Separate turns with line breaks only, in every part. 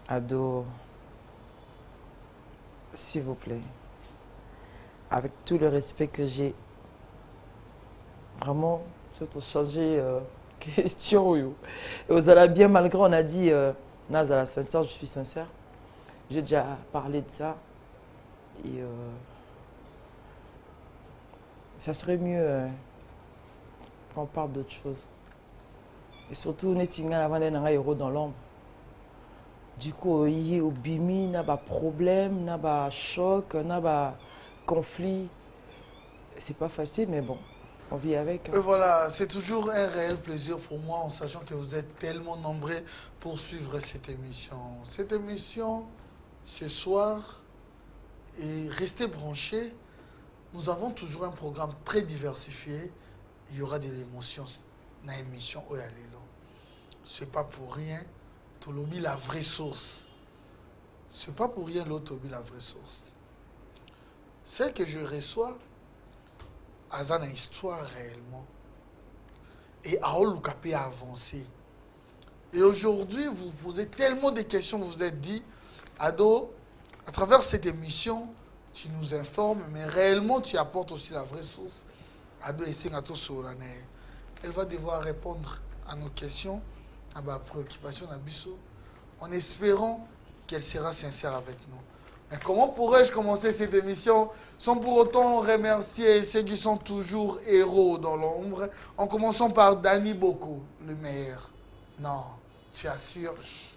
Ado, s'il vous plaît, avec tout le respect que j'ai, vraiment, surtout changer question. Yo. Et aux ala bien, malgré on a dit, Nazala sincère, je suis sincère. J'ai déjà parlé de ça. Et ça serait mieux qu'on parle d'autre chose. Et surtout, Netinga avant d'un héros dans l'ombre. Du coup, il y a bimi, n'a pas problème, n'a pas choc, n'a pas conflit. C'est pas facile, mais bon, on vit avec.
Et voilà, c'est toujours un réel plaisir pour moi en sachant que vous êtes tellement nombreux pour suivre cette émission. Cette émission, ce soir, et restez branchés. Nous avons toujours un programme très diversifié. Il y aura des émotions dans l'émission Oyalelo. C'est pas pour rien. Tolobi la vraie source. C'est pas pour rien l'autre Tolobi la vraie source. Celle que je reçois, Azan a une histoire réellement. Et Aolukape a avancé. Et aujourd'hui, vous posez tellement de questions, vous vous êtes dit, Ado, à travers cette émission, tu nous informes, mais réellement, tu apportes aussi la vraie source. Ado Essengato Solane. Elle va devoir répondre à nos questions, à ma préoccupation, à Bissot, en espérant qu'elle sera sincère avec nous. Mais comment pourrais-je commencer cette émission sans pour autant remercier ceux qui sont toujours héros dans l'ombre, en commençant par Danny Boko, le meilleur. Non, je assure.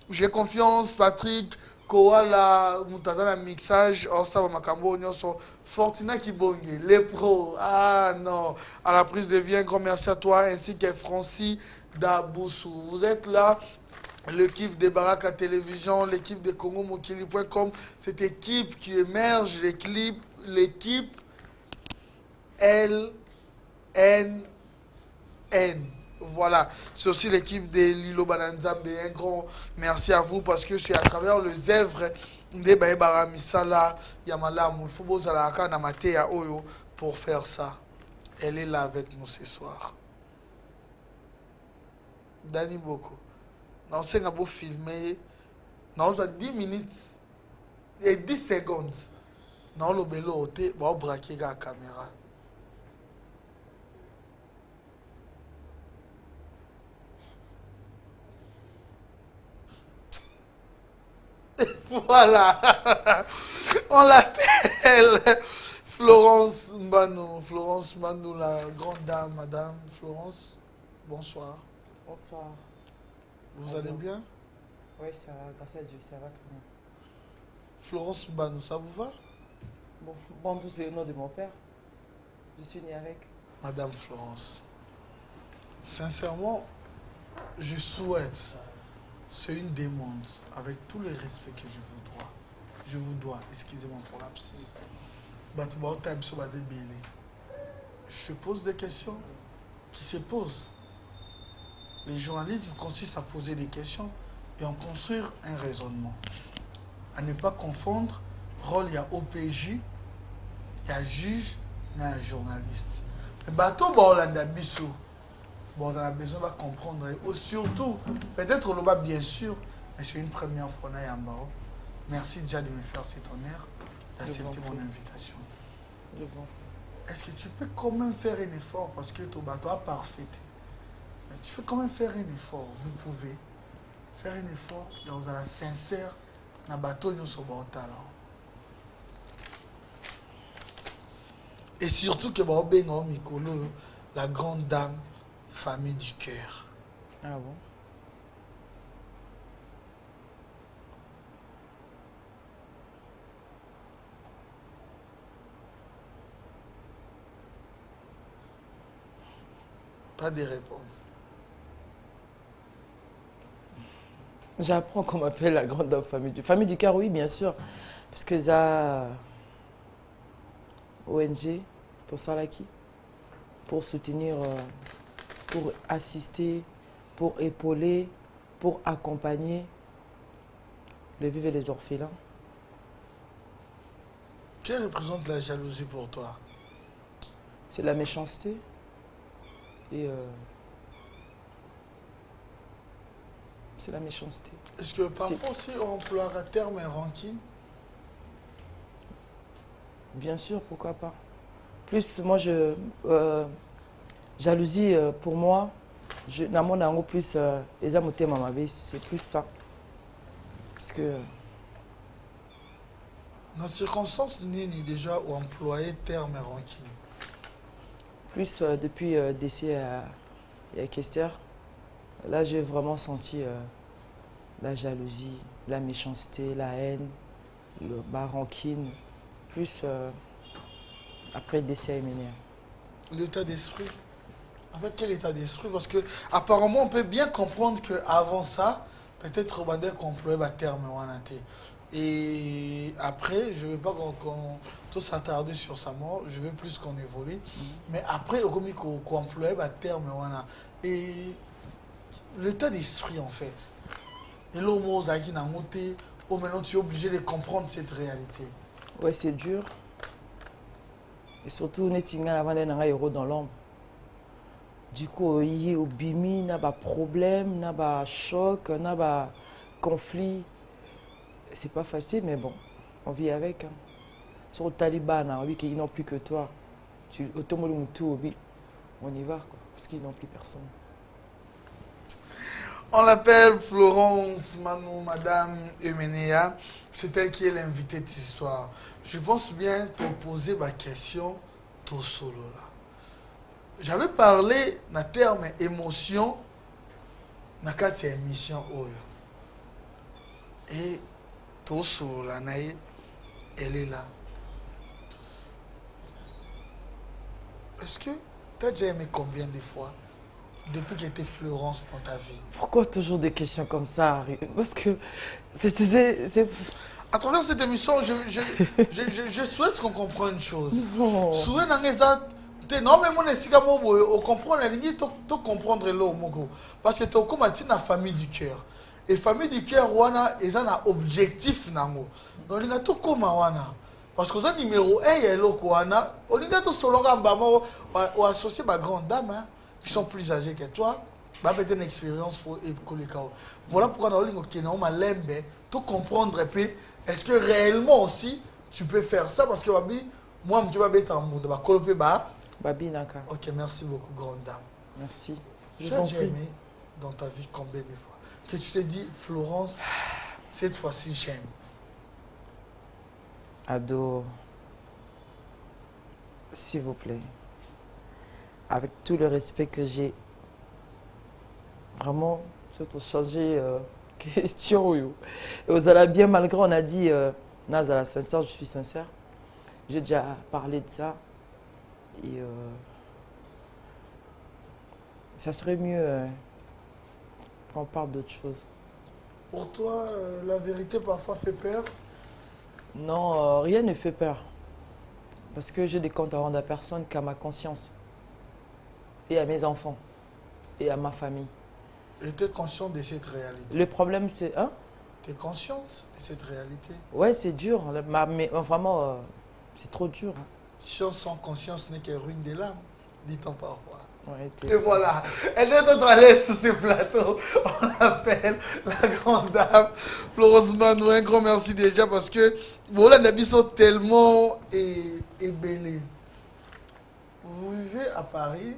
J'ai confiance, Patrick, Koala, Mutadana Mixage, Osa Makambo, Nyoso, Fortina Kibongi, les pros. Ah non, à la prise de vie, un grand merci à toi, ainsi que Francis Daboussou. Vous êtes là. L'équipe de Baraka Télévision, l'équipe de CongoMokili.com, cette équipe qui émerge, l'équipe LNN. Voilà, c'est aussi l'équipe de Lilo Bananzambe. Un grand merci à vous parce que c'est à travers les œuvres de Baebara Misala Yamalamu. Il faut que Namatea Oyo pour faire ça. Elle est là avec nous ce soir. Dani Boko. Non, c'est un beau filmé. Non, 10 minutes et 10 secondes. Non, le bélo, tu vas braquer la caméra. Voilà. On l'appelle Florence Mbanou. Florence Mbanou, la grande dame, madame Florence. Bonsoir.
Bonsoir.
Vous allez bien?
Oui, ça va, grâce à Dieu, ça va très bien.
Florence Mbanou, ça vous va?
Bon, Bandou, c'est le nom de mon père. Je suis né avec.
Madame Florence, sincèrement, je souhaite, c'est une demande, avec tout le respect que je vous dois, excusez-moi pour l'absence. Je pose des questions qui se posent. Le journalisme consiste à poser des questions et en construire un raisonnement. À ne pas confondre rôle, il y a OPJ, il y a juge, il y a journaliste. Le bateau, on a bissou. Bon, on a besoin de comprendre. Et surtout, peut-être le bas, bien sûr, mais c'est une première fois. Merci déjà de me faire cet honneur, d'accepter mon invitation. Est-ce que tu peux quand même faire un effort parce que ton bateau a parfait. Mais tu peux quand même faire un effort. Vous pouvez faire un effort. Et vous allez sincère. Dans le bateau, nous sommes au talent. Et surtout que la grande dame, famille du cœur.
Ah bon?
Pas de réponse.
J'apprends qu'on m'appelle la grande dame famille du... Famille du cœur, oui, bien sûr. Parce que ça... ONG, pour Salaki, pour soutenir, pour assister, pour épauler, pour accompagner les vivants et les orphelins.
Que représente la jalousie pour toi?
C'est la méchanceté. Et c'est la méchanceté.
Est-ce que parfois aussi on emploie le terme rancune?
Bien sûr, pourquoi pas. Plus, moi, jalousie, pour moi, dans mon angle, plus, les amours, c'est plus ça. Parce que,
Dans circonstances nini déjà ou employer terme rancune?
plus, depuis décès à Kester, là, j'ai vraiment senti la jalousie, la méchanceté, la haine, la rancune. Plus, après le décès à Eménia.
L'état d'esprit. Avec quel état d'esprit? Parce que apparemment on peut bien comprendre qu'avant ça, peut-être Robandel employait le terme wanate. Et après, je ne veux pas qu'on tout s'attarder sur sa mort, je veux plus qu'on évolue. Mais après, on employait le terme wana. Et l'état d'esprit en fait. Et là, maintenant tu es obligé de comprendre cette réalité.
Ouais, c'est dur. Et surtout, Netinga avant d'être héros dans l'ombre. Du coup, il y a bimi, il y a des problèmes, il y a des chocs, il y a des conflits. C'est pas facile, mais bon, on vit avec. Hein. Sur le Taliban, on vit qu'ils n'ont plus que toi. On y va, quoi, parce qu'ils n'ont plus personne.
On l'appelle Florence Manou, Madame Emenea. C'est elle qui est l'invitée de ce soir. Je pense bien te poser ma question tout solo là. J'avais parlé d'un terme émotion dans cette émission. Et tout solo là, elle est là. Est-ce que tu as déjà aimé combien de fois depuis que tu étais Florence dans ta vie?
Pourquoi toujours des questions comme ça? Parce que c'est...
À travers cette émission, je souhaite qu'on comprenne une chose.
Non.
Non, mais moi, si on comprend la ligne, tu comprendre l'eau. Parce que tu es comme la famille du cœur. Et famille du cœur, ils ont un objectif. Donc, il y a tout comme wana. Parce que le numéro 1, il y a l'eau. On y a tout solo ou associé à grande dame qui sont plus âgées que toi. Bah, peut-être une expérience pour les cas. Voilà pourquoi on a dit tout comprendre et puis est-ce que réellement aussi tu peux faire ça parce que moi je vais être en mode de coloper bas.
Babi Naka.
Ok, merci beaucoup grande dame.
Merci.
Tu as déjà aimé dans ta vie combien de fois que tu t'es dit Florence, cette fois-ci j'aime.
Ado, s'il vous plaît, avec tout le respect que j'ai, vraiment, surtout changer question. Et vous allez bien, malgré on a dit, Nazala sincère, je suis sincère. J'ai déjà parlé de ça. Et ça serait mieux qu'on parle d'autre chose.
Pour toi, la vérité parfois fait peur?
Non, rien ne fait peur. Parce que j'ai des comptes à rendre à personne qu'à ma conscience. Et à mes enfants. Et à ma famille.
Et tu es consciente de cette réalité?
Le problème, c'est... Hein?
Tu es consciente de cette réalité?
Ouais, c'est dur. Mais vraiment, c'est trop dur. Hein.
Science sans conscience n'est que ruine des larmes, dit-on parfois.
Ouais,
et voilà, elle est notre à l'aise sur ce plateau. On l'appelle la grande dame Florence Manou. Un grand merci déjà parce que voilà, les sont tellement ébellés. Vous vivez à Paris,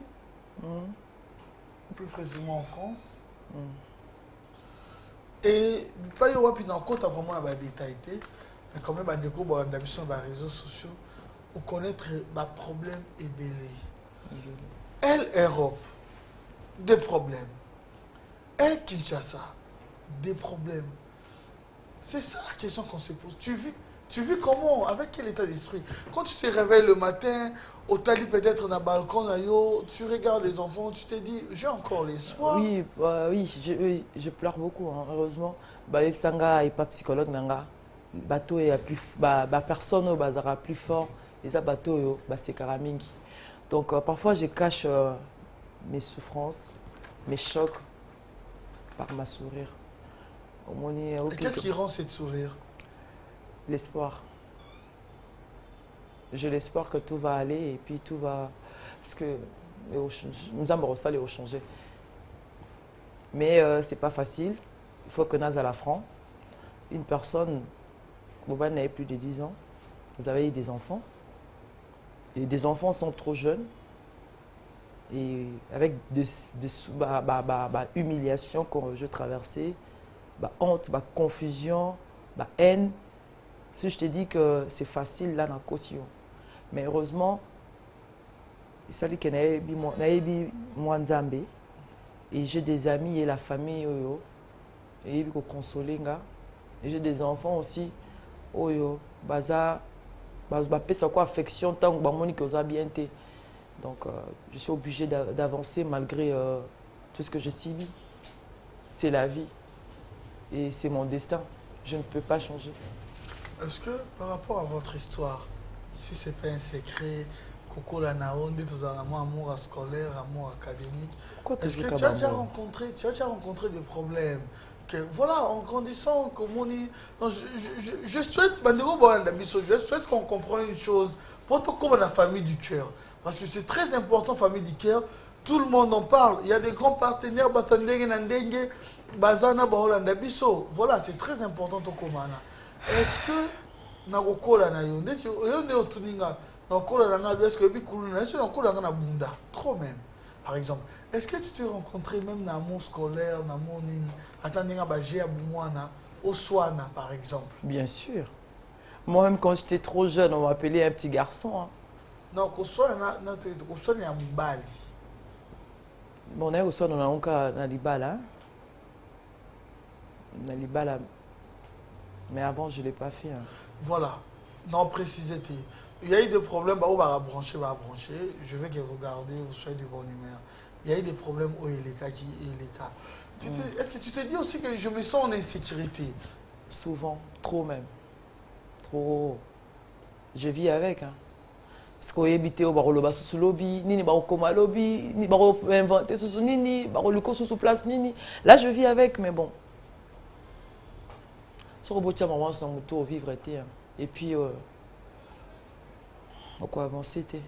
plus précisément en France. Et pas y avoir puis dans compte vraiment la détail, mais quand même à découvrir dans les réseaux sociaux pour connaître les problèmes ébellés. Elle, Europe, des problèmes. Elle, Kinshasa, des problèmes. C'est ça la question qu'on se pose. Tu vis comment? Avec quel état d'esprit? Quand tu te réveilles le matin, au tali peut-être dans le balcon, tu regardes les enfants, tu te dis, j'ai encore l'espoir.
Oui, oui, je pleure beaucoup, hein, heureusement. Bah, Sanga n'est pas psychologue, nanga. Bateau est plus, personne sera plus fort. Et ça, bateau, c'est karamingi. Donc parfois, je cache mes souffrances, mes chocs par ma sourire.
Et qu'est-ce qui rend cette sourire?
L'espoir. J'ai l'espoir que tout va aller et puis tout va... Parce que nous avons changer. Mais c'est pas facile. il faut que nous à la franc. Une personne, vous n'avez plus de 10 ans, vous avez eu des enfants, et des enfants sont trop jeunes, et avec des humiliations que je traversais, honte, confusion, haine. Si je te dis que c'est facile, là, dans la caution. Mais heureusement, il s'agit que moi Nzambe, et j'ai des amis et la famille, et ils me consoler. Et j'ai des enfants aussi, baza c'est quoi affection tant que Monique aux a bien été. Donc je suis obligé d'avancer malgré tout ce que je subis. C'est la vie et c'est mon destin. Je ne peux pas changer.
Est-ce que par rapport à votre histoire, si ce n'est pas un secret, Coco Lanaonde, tout en amour scolaire, amour académique, est-ce que tu as déjà rencontré des problèmes? Que, voilà, en grandissant, comme on dit, non, je souhaite, je souhaite qu'on comprenne une chose, pour toi comme la famille du cœur, parce que c'est très important, famille du cœur, tout le monde en parle, il y a des grands partenaires, voilà, c'est très important, Tokomana. Est-ce que, trop même. Par exemple, est-ce que tu t'es rencontré même dans mon scolaire, dans mon nini, attendant au Swana par exemple?
Bien sûr. Moi-même, quand j'étais trop jeune, on m'appelait un petit garçon. Hein.
Non, au Swana, il y a Mbali.
Bon, au Swana, on a encore dans l'Ibala. Dans l'Ibala. Mais avant, je ne l'ai pas fait. Hein.
Voilà. Non, précisez. Il y a eu des problèmes, on va brancher. Je veux que vous gardez, vous soyez de bonne humeur. Il y a eu des problèmes au Eleka qui est Eleka. Est-ce que tu te dis aussi que je me sens en insécurité?
Souvent, trop même. Trop. Je vis avec. Hein. Parce qu'on habite au barolo sous lobby, nini baro koma lobby, ni baro inventer sous nini, baro luko sous place nini. Là, je vis avec, mais bon. Sur le bout maman sans moto vivre était. Et puis, quoi avancer était.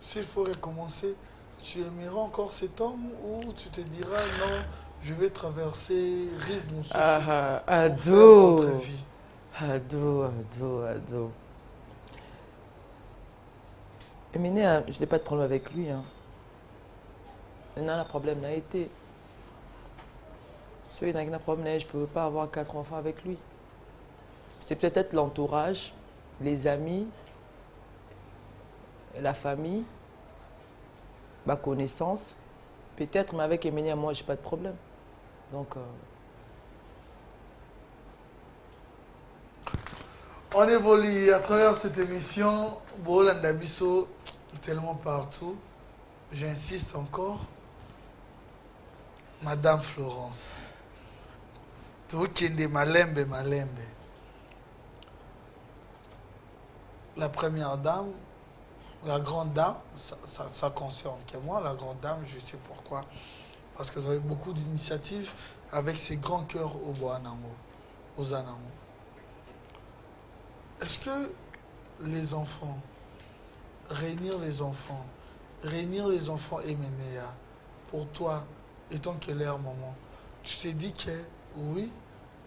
S'il faut recommencer, tu aimeras encore cet homme ou tu te diras non, je vais traverser rive mon souffle
ado, ado. Emine, je n'ai pas de problème avec lui. Hein. Il a un problème, n'a été. Si il n'a un problème, je ne peux pas avoir 4 enfants avec lui. C'est peut-être l'entourage, les amis, la famille, ma connaissance. Peut-être, mais avec Emine, moi, je n'ai pas de problème. Donc...
On évolue à travers cette émission. Bolanda Bisso, tellement partout. J'insiste encore. Madame Florence. Tukinde Malembe. La première dame, la grande dame, ça concerne que moi, la grande dame, je sais pourquoi. Parce que vous avez beaucoup d'initiatives avec ces grands cœurs au Boanamo, aux Anamo. Est-ce que les enfants, réunir les enfants Emenea, pour toi, étant que leur maman, tu t'es dit que oui,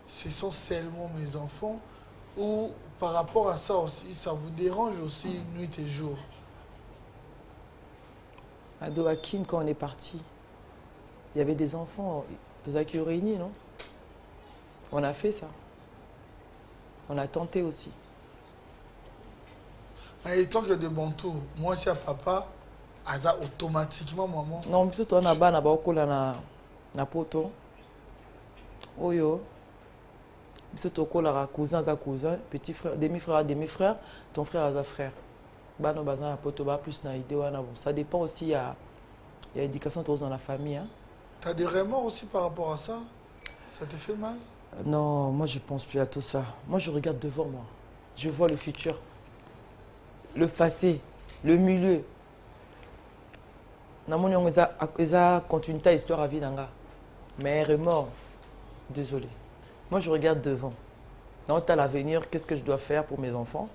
ce sont seulement mes enfants, ou par rapport à ça aussi, ça vous dérange aussi nuit et jour?
À Doakin, quand on est parti, il y avait des enfants, des accueils réunis, non? On a fait ça. On a tenté aussi.
Mais tant que de Bantou, moi si à papa, ça automatiquement maman.
Non, plutôt on a bas na poto. Oyo. Plutôt kola cousin petit frère, demi-frère, ton frère a frère. Bah non bazan na poto ba plus na idée wana bon. Ça dépend aussi il y a éducation dans la famille hein.
Tu as des remords aussi par rapport à ça? Ça te fait mal?
Non, moi je pense plus à tout ça. Moi je regarde devant moi. Je vois le futur. Le passé, le milieu. Namoni eza continue ta histoire à vie nanga. Mais remords, désolé. Moi je regarde devant. Dans l'avenir, qu'est-ce que je dois faire pour mes enfants?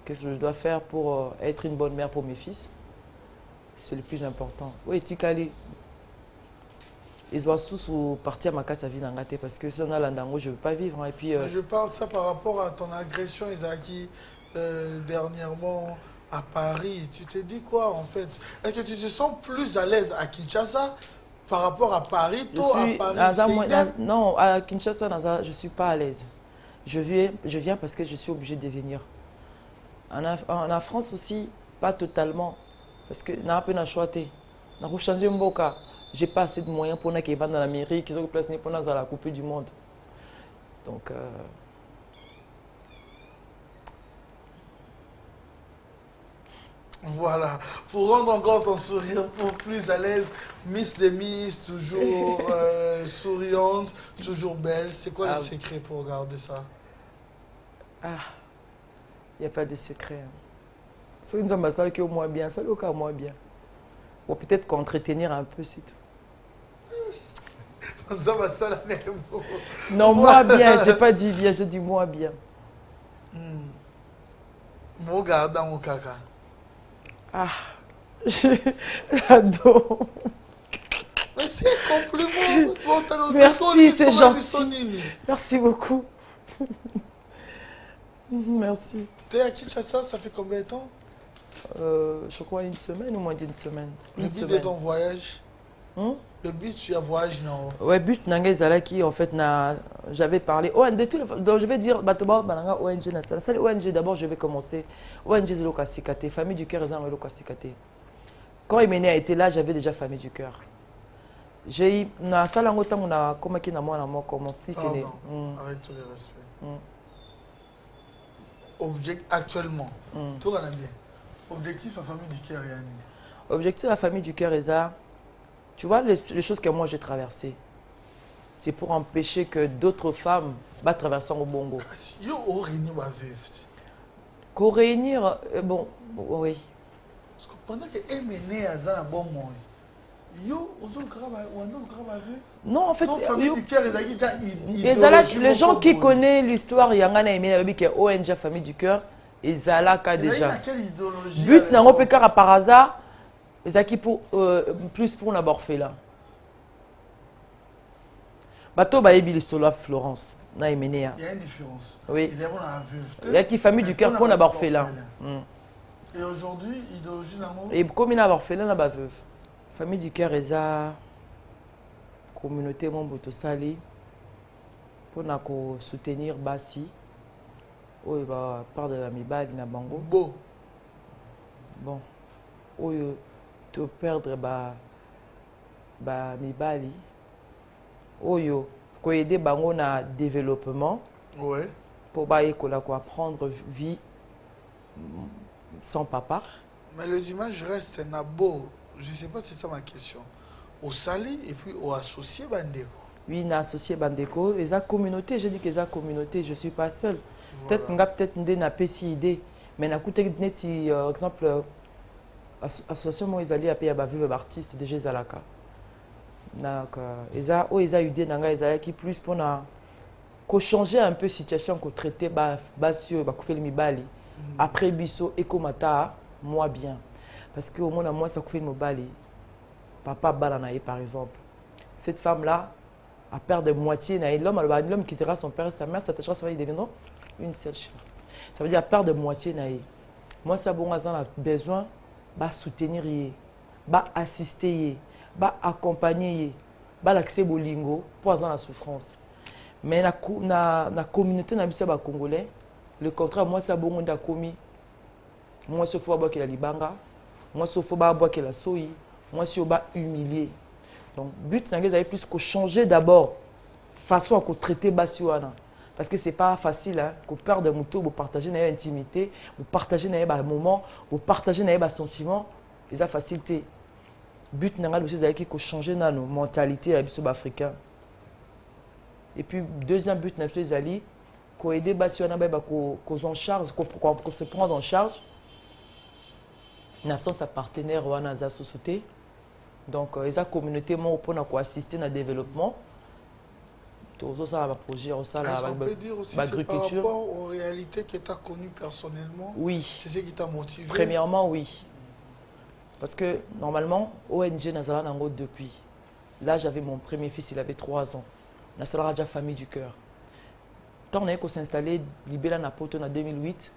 Qu'est-ce que je dois faire pour être une bonne mère pour mes fils? C'est le plus important. Oui, Tikali. ils doivent sous partir à ma casse à vie d'angaté parce que si on a l'andango, je ne veux pas vivre. Hein. Et puis,
Je parle de ça par rapport à ton agression, Isaki, dernièrement à Paris. Tu te dis quoi en fait? Est-ce que tu te sens plus à l'aise à Kinshasa par rapport à Paris? Toi, à Paris,
non, à Kinshasa, je ne suis pas à l'aise. Je viens parce que je suis obligée de venir. En France aussi, pas totalement. Parce que je n'ai pas choisi. Je n'ai changé mon boca. Je n'ai pas assez de moyens pour qu'ils vont dans la mairie, qu'ils ont placé pour la Coupe du Monde. Donc,
voilà. Pour rendre encore ton sourire pour plus à l'aise, Miss des Miss, toujours souriante, toujours belle. C'est quoi le secret pour garder ça?
Ah, il n'y a pas de secret. C'est une ambassade qui est au moins bien, ça le cas moins bien. Ou peut-être qu'entretenir un peu, c'est tout. Non, moi bien, je n'ai pas dit bien, je dis moi bien.
Moi, garde mon caca.
Ah, j'adore.
Mais c'est un compliment.
Merci, c'est gentil. Merci beaucoup. Merci.
Tu es à Kinshasa, ça fait combien de temps?
Je crois une semaine ou moins d'une semaine.
Le but de ton voyage? Le but tu as voyagé, non?
Ouais, but Nanga Zalaki, en fait, j'avais parlé. ONG, donc je vais dire, ONG, c'est ONG, d'abord je vais commencer. ONG Zélokasikate, Famille du Cœur, Zélokasikate. Quand Emene a été là, j'avais déjà Famille du Cœur. J'ai eu, na Salangotan, on a comme mon fils aîné.
Avec tous les respects. Actuellement, tout va bien. Objectif à Famille du Cœur, Yanni.
Objectif à la Famille du Cœur, Eza. Tu vois, les choses que moi j'ai traversées, c'est pour empêcher que d'autres femmes traversent au Bongo. Qu'on réunir, bon, oui.
Parce que pendant que Emene a un bon moment,
non, en fait,
les
gens qui connaissent l'histoire, il y a un ONG Famille du Cœur, et Zalaka déjà. But, c'est un peu par hasard. Ezaki pour plus pour n'avoir fait là. Bateau baébi le solo à Florence.
Il y a une différence.
Oui. Il y a qui Famille du Cœur pour n'avoir fait là.
Et aujourd'hui, idéologie l'amour.
Et comme il n'a pas fait là, n'a pas veuve. Famille du Cœur est à communauté mon Botosali pour nous soutenir Bassi. Oh, il va part de la Mibali na Bango. Bon. Oh, te perdre mibali oyo ko aider bango na développement pour apprendre vie sans papa.
Mais les images restent na beau. Je ne sais pas si c'est ça ma question. Au Sali et puis au associé Bandeko.
Oui, na associé Bandeko et sa communauté, j'ai dit que sa communauté, je ne suis pas seul. Peut-être na pesi idée mais na coûté net si exemple association moi ils allaient à payer à vivre artiste déjà Zalaka. Donc eza idée nanga eza qui plus pour na ko changer un peu situation ko traiter basio ba ko faire mibali après biso ekomata moi bien parce que au moins moi ça ko fait mobali papa balanaye par exemple cette femme là a perdu de moitié l'homme quittera son père et sa mère s'attachera ça va ils deviendront une seule chose ça veut dire perdre de moitié naïe moi ça bon a besoin ba soutenir yé, ba assister yé, ba accompagner yé, ba l'accès bolingo pour avoir la souffrance. Mais la communauté na bisa ba congolais, le contraire moi ça bon on a commis. Moi ce faut ba que la libanga, moi ce faut ba que la soyi, moi si on ba humilier. Donc but c'est que plus que changer d'abord façon à traiter basiwana. Parce que ce n'est pas facile, hein, qu'on perd de moto, vous partagez une intimité, vous partagez un moment, vous partagez un sentiment, et ça facilité. But c'est qu'il faut changer nos mentalités africaines. Et puis deuxième but c'est qu'on aide qu'on en charge, qu'on se prend en charge. En absence de partenaire ou à société. Donc la communauté pour assister au développement.
Projet, on peut dire aussi par rapport aux réalités que tu as connues personnellement.
Oui.
C'est ce qui t'a motivé.
Premièrement, oui. Parce que normalement, ONG Nazala Nango depuis. Là, j'avais mon premier fils, il avait 3 ans. On a salé déjà famille du cœur. Tant on a s'installer Libéla na Poto en 2008,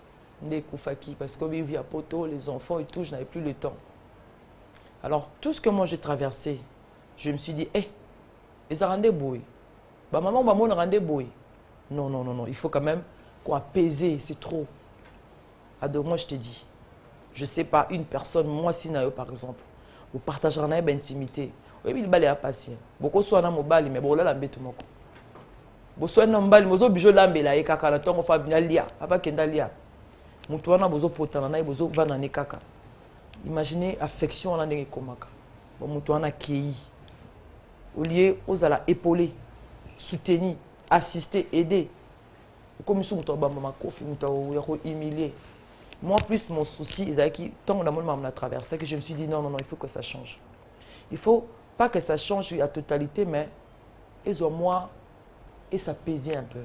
on Koufaki parce qu'on vit à Poto, les enfants et tout, je n'avais plus le temps. Alors, tout ce que moi j'ai traversé, je me suis dit, hé, ils ont rendu boy. Bah, maman, bah, moi, on a rendu boy. Non, non, non, non, il faut quand même qu'on apaise, c'est trop. Alors, moi, je te dis, je ne sais pas, une personne, moi, si par exemple, vous partagerez une intimité. Oui, il va aller passer. Beaucoup soit dans mon bal, mais bon, là, la bête, mon coup. Beaucoup soit dans mon bal, mais bijo lambela, et kaka, la tongue, on fait bien lia, papa kenda lia. Moutouana, bozo potana, bozo vanane kaka. Imaginez affection en année komaka. Bon, moutouana kei. Au lieu, aux ala épauler, soutenir, assister, aider. Comme si on maman kofi, on humilier. Moi, plus mon souci, tant que on a traversé, que je me suis dit non, non, non, il faut que ça change. Il faut pas que ça change la totalité, mais ils ont moi et ça pesait un peu.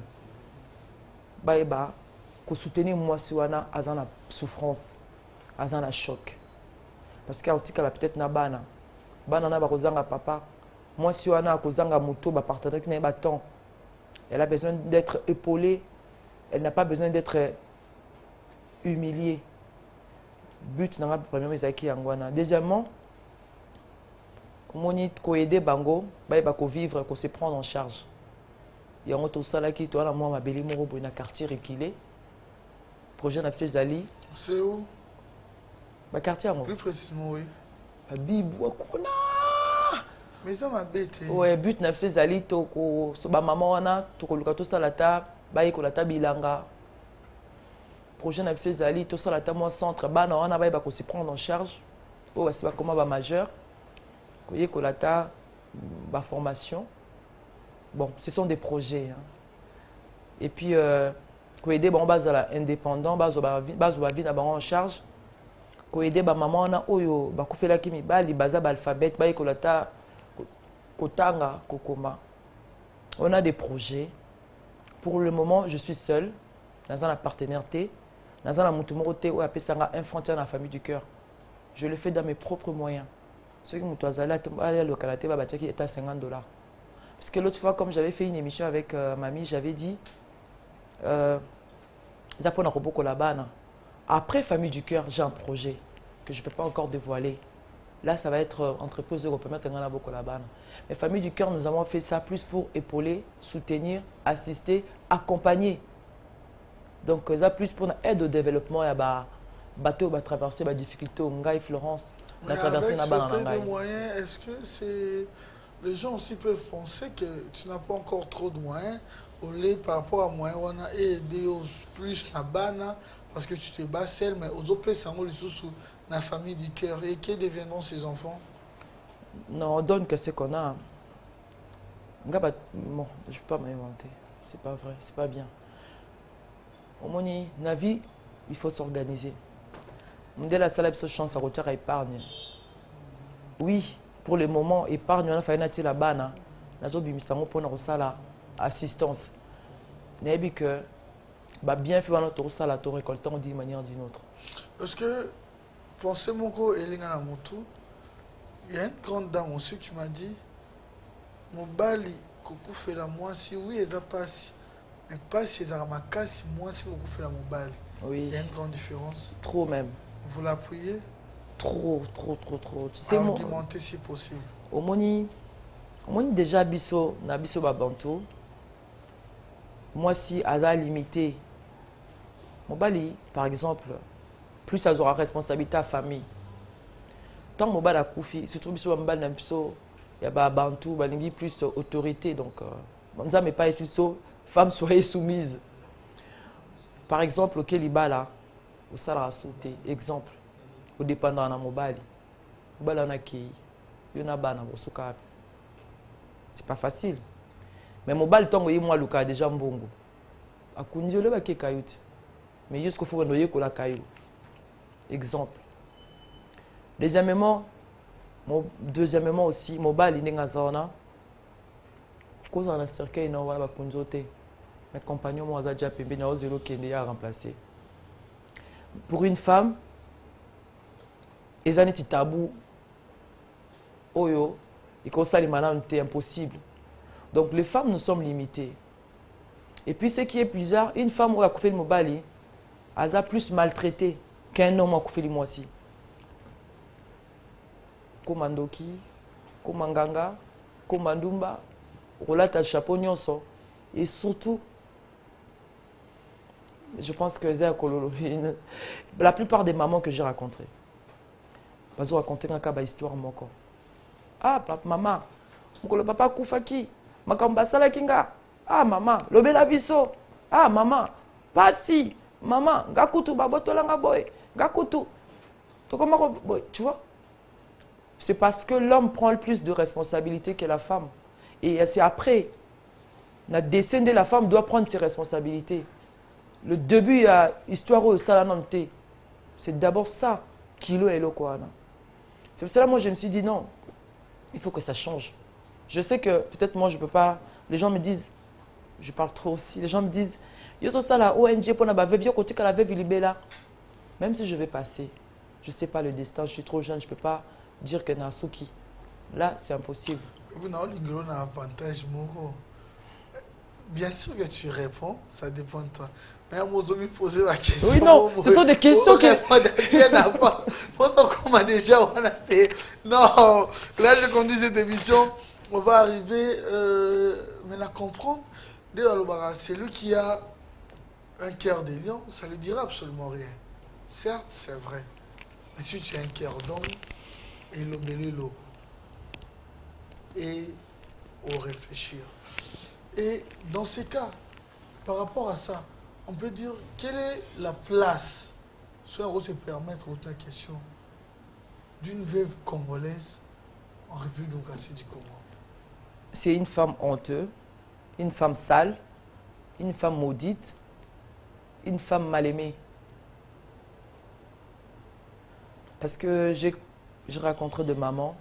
Bah, que soutenir moi si on a la souffrance, à la choc. Parce qu'il y a peut-être na bana na bakozanga papa. Moi si on a kozanga moto, ba partenaire qui n'a pas temps. Elle a besoin d'être épaulée. Elle n'a pas besoin d'être humiliée. But na premier ezaki yangwana. Deuxièmement, on ko aider bango, ba ko vivre, ko se prendre en charge. Il y a un autre sala qui toi la moi ma belle moro na quartier reculé. Projet na Zali.
C'est où?
Ba quartier
plus précisément oui.
Bibou kona.
Mais ça m'a bête.
Ouais, but na Zali to ko so ba maman wana to ko luka to salata, ba ko la bilanga. Projet na Zali to salata moi centre bana wana ba ko se prendre en charge. Oh c'est pas comment ba majeur. Ko la ba formation. Bon, ce sont des projets. Hein. Et puis, ko aider bon base indépendant, base vie na en charge. Ko aider ba maman na oyo ba kufela kimi ba li baza ba alphabet ba ikolata kotanga kokoma. On a des projets. Pour le moment, je suis seule dans un partenaire dans un mutumoroté ou appelé ça infantile dans la famille du cœur. Je le fais dans mes propres moyens. Ceux qui m'ont à la localité va bâtir qui est à $50. Parce que l'autre fois, comme j'avais fait une émission avec mamie, j'avais dit après Famille du Cœur, j'ai un projet que je ne peux pas encore dévoiler. Là, ça va être entreprise de repermettre un. Mais Famille du Cœur, nous avons fait ça plus pour épauler, soutenir, assister, accompagner. Donc, ça plus pour aide au développement. Il y a bateau va traverser les difficultés au Ngaï, Florence.
Mais avec ce peu de moyens, est-ce que les gens aussi peuvent penser que tu n'as pas encore trop de moyens au lieu par rapport à moyens on a aidé plus na bana parce que tu te bats seul mais aux autres personnes sous la famille du cœur et que deviendront ces enfants?
Non, on donne que ce qu'on a. Bon, je ne peux pas m'inventer. C'est pas vrai, c'est pas bien. Au moins, la vie, il faut s'organiser. Dès la salle de chance à retirer à épargne. Oui, pour le moment, épargne, on a fait la bana. On a pour une assistance. Mais que bien fait notre salle à ton récoltant d'une manière ou d'une autre.
Parce que, pensez mon co Elinga Namoto, il y a une grande dame aussi qui m'a dit mon bali, coucou fait la moi si oui, elle a pas si. Mais pas si elle a ma casse, moi si coucou fait la mon bali.
Oui.
Il y a une grande différence.
Trop même.
Vous l'appuyez?
Trop. Tu sais,
argumenter si possible.
Au moni déjà biso na biso babantu. Moi si à limité. Mon bali, par exemple, plus ça aura responsabilité à la famille. Tant que mon bali a koufi, surtout biso bali na biso, il y a babantu, balingi plus autorité donc ça mais pas ici biso femme soyez soumise. Par exemple, au Keliba là, au salaire sauté, exemple. Au dépendant na mobali mobali on a qui yona bana bosuka c'est pas facile mais mobali tongo yi moi luka déjà mbongo akunzi le ba ke kayuti mais jusqu'au faut noyer ko la kayu exemple. Deuxièmement aussi mobali ndinga zona koza na cercueil na wala kunzote mes compagnons moi za déjà pembe na ozelo kende ya remplacer pour une femme. Et ça n'est tabou. Oyo, Et comme ça, les malades étaient impossible. Donc les femmes, nous sommes limitées. Et puis ce qui est bizarre, une femme qui a fait le mobali, elle a plus maltraité qu'un homme qui a fait le moitié. Comme Andoki, comme Nganga, comme Andumba, relate chapeau nyonso. Et surtout, je pense que la plupart des mamans que j'ai rencontrées, elles ont raconté une histoire moko. Ah, papa, maman, le papa Koufaki, Makamba Salakinga. Ah, maman, lobela biso. Ah, maman, pasi, maman, gakutu babotolanga boy, gakutu. Tu vois? C'est parce que l'homme prend le plus de responsabilités que la femme. Et c'est après, la descente de la femme doit prendre ses responsabilités. Le début, il y a histoire au salanante. C'est d'abord ça, kilo et lo quoi. C'est pour cela moi je me suis dit non, il faut que ça change. Je sais que peut-être moi je ne peux pas. Les gens me disent, je parle trop aussi. Les gens me disent, yo ça la ONG pour na ba veuve yo côté que la veuve libéla. Même si je vais passer, je ne sais pas le destin. Je suis trop jeune, je ne peux pas dire que Nasuki. Là, c'est impossible.
Bien sûr que tu réponds, ça dépend de toi. Mais à moi, je me poser la question.
Oui, non, ce sont des questions que...
Non, là, je conduis cette émission. On va arriver maintenant à comprendre. C'est lui qui a un cœur de lion, ça ne lui dira absolument rien. Certes, c'est vrai. Mais si tu as un cœur d'homme, et l'eau, et au réfléchir. Et dans ces cas, par rapport à ça, on peut dire quelle est la place, si on se permettre autre question, d'une veuve congolaise en République démocratique du Congo.
C'est une femme honteuse, une femme sale, une femme maudite, une femme mal aimée. Parce que j'ai rencontré des mamans,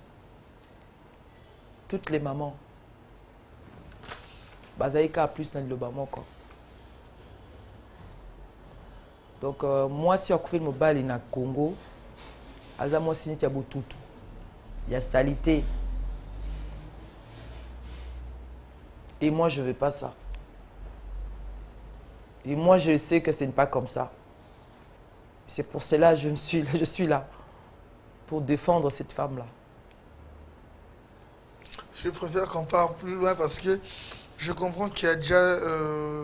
toutes les mamans, bazaïka plus dans le bamon quoi. Donc moi si on fait mon bal na Congo, aza moi si tia botutu. Il y a salité. Et moi je veux pas ça. Et moi je sais que ce n'est pas comme ça. C'est pour cela que je suis là pour défendre cette femme là.
Je préfère qu'on parle plus loin parce que je comprends qu'il y a déjà,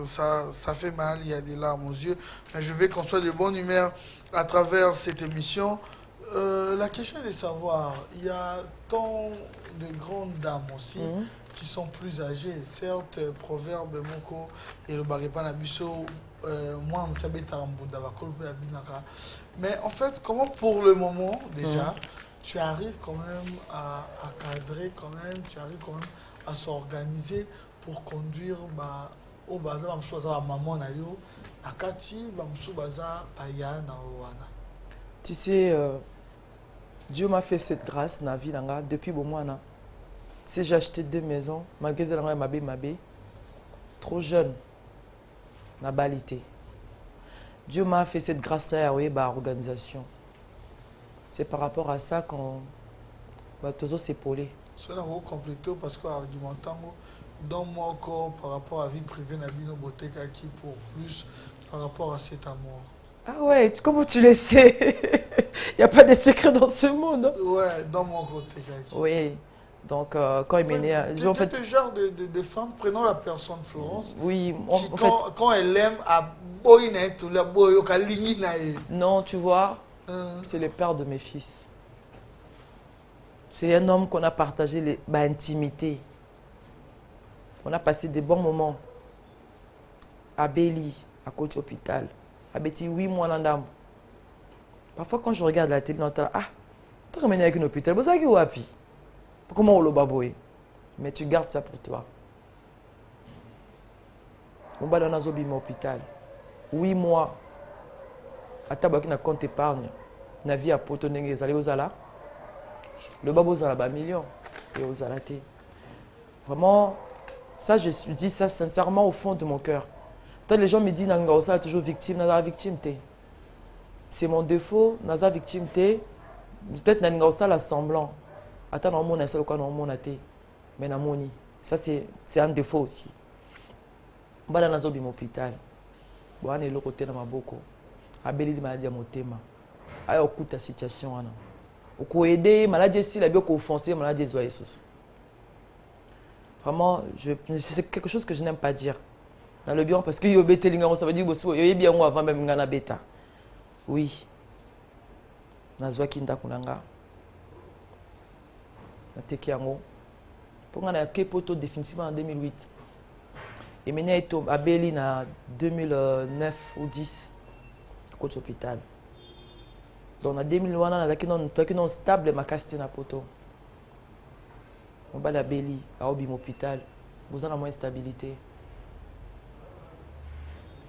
ça fait mal, il y a des larmes aux yeux, mais je veux qu'on soit de bonne humeur à travers cette émission. La question est de savoir, il y a tant de grandes dames aussi qui sont plus âgées. Certes, proverbe moko et le barepa nabiso, moi, mais en fait, comment pour le moment déjà, tu arrives quand même à cadrer quand même, tu arrives quand même à s'organiser pour conduire au bazar à maman na yo akati bamsu bazar aya na wana.
Tu sais Dieu m'a fait cette grâce na vie nanga depuis bon mois na. Tu sais j'ai acheté 2 maisons malgré ça mabé trop jeune na balité. Dieu m'a fait cette grâce là oui ba organisation. C'est par rapport à ça qu'on va toujours s'épauler.
Cela va compléter parce que argumentant dans mon corps par rapport à la vie privée Nabino Boteka qui pour plus par rapport à cet amour.
Ah ouais, comment tu le sais? Il n'y a pas de secret dans ce monde. Hein?
Ouais, dans mon côté.
Oui, donc quand il m'énerve...
En fait, ce genre de femme, prenons la personne Florence,
oui,
quand elle aime à boynet ou la boyoka linginae.
Non, tu vois, c'est le père de mes fils. C'est un homme qu'on a partagé l'intimité. On a passé des bons moments à Béli, à Coach Hôpital, à Betty 8 mois dans l'âme. Parfois, quand je regarde la télé, on entend ah, tu es ramené avec un hôpital, vous avez wapi? Comment on le baboye? Mais tu gardes ça pour toi. On va dans un hôpital. 8 mois. À tabaki na compte épargne. Na vie à potonner les allées aux alas. Le babo zala ba million et aux alatés. Vraiment. Ça, je dis ça sincèrement au fond de mon cœur. Quand les gens me disent que ça toujours victime, naza victime. C'est mon défaut, naza victime. Peut-être que ça la semblant. Attends, on a ça, on a été. Mais na moni. Ça, c'est un défaut aussi. On a dans un hôpital. On a le côté de ma boko. Abeli de maladie à motema. Aïe, au coup de ta situation. Au coup aider, maladie si la bio offensée, maladie zoé sous. Vraiment, c'est quelque chose que je n'aime pas dire. Dans le bien, parce que yo bete linga, ça veut dire que yo bien avant même ngana beta. Oui. Na zoa kinda kunanga. Na teki yango. Pour ngana ya kepoto définitivement en 2008. Et maintenant à Berlin en 2009 ou 10 coach hôpital. Donc en 2001 on a non stable ma casté na poto. On va à Berlin à Obim hôpital. Vous avez moins stabilité.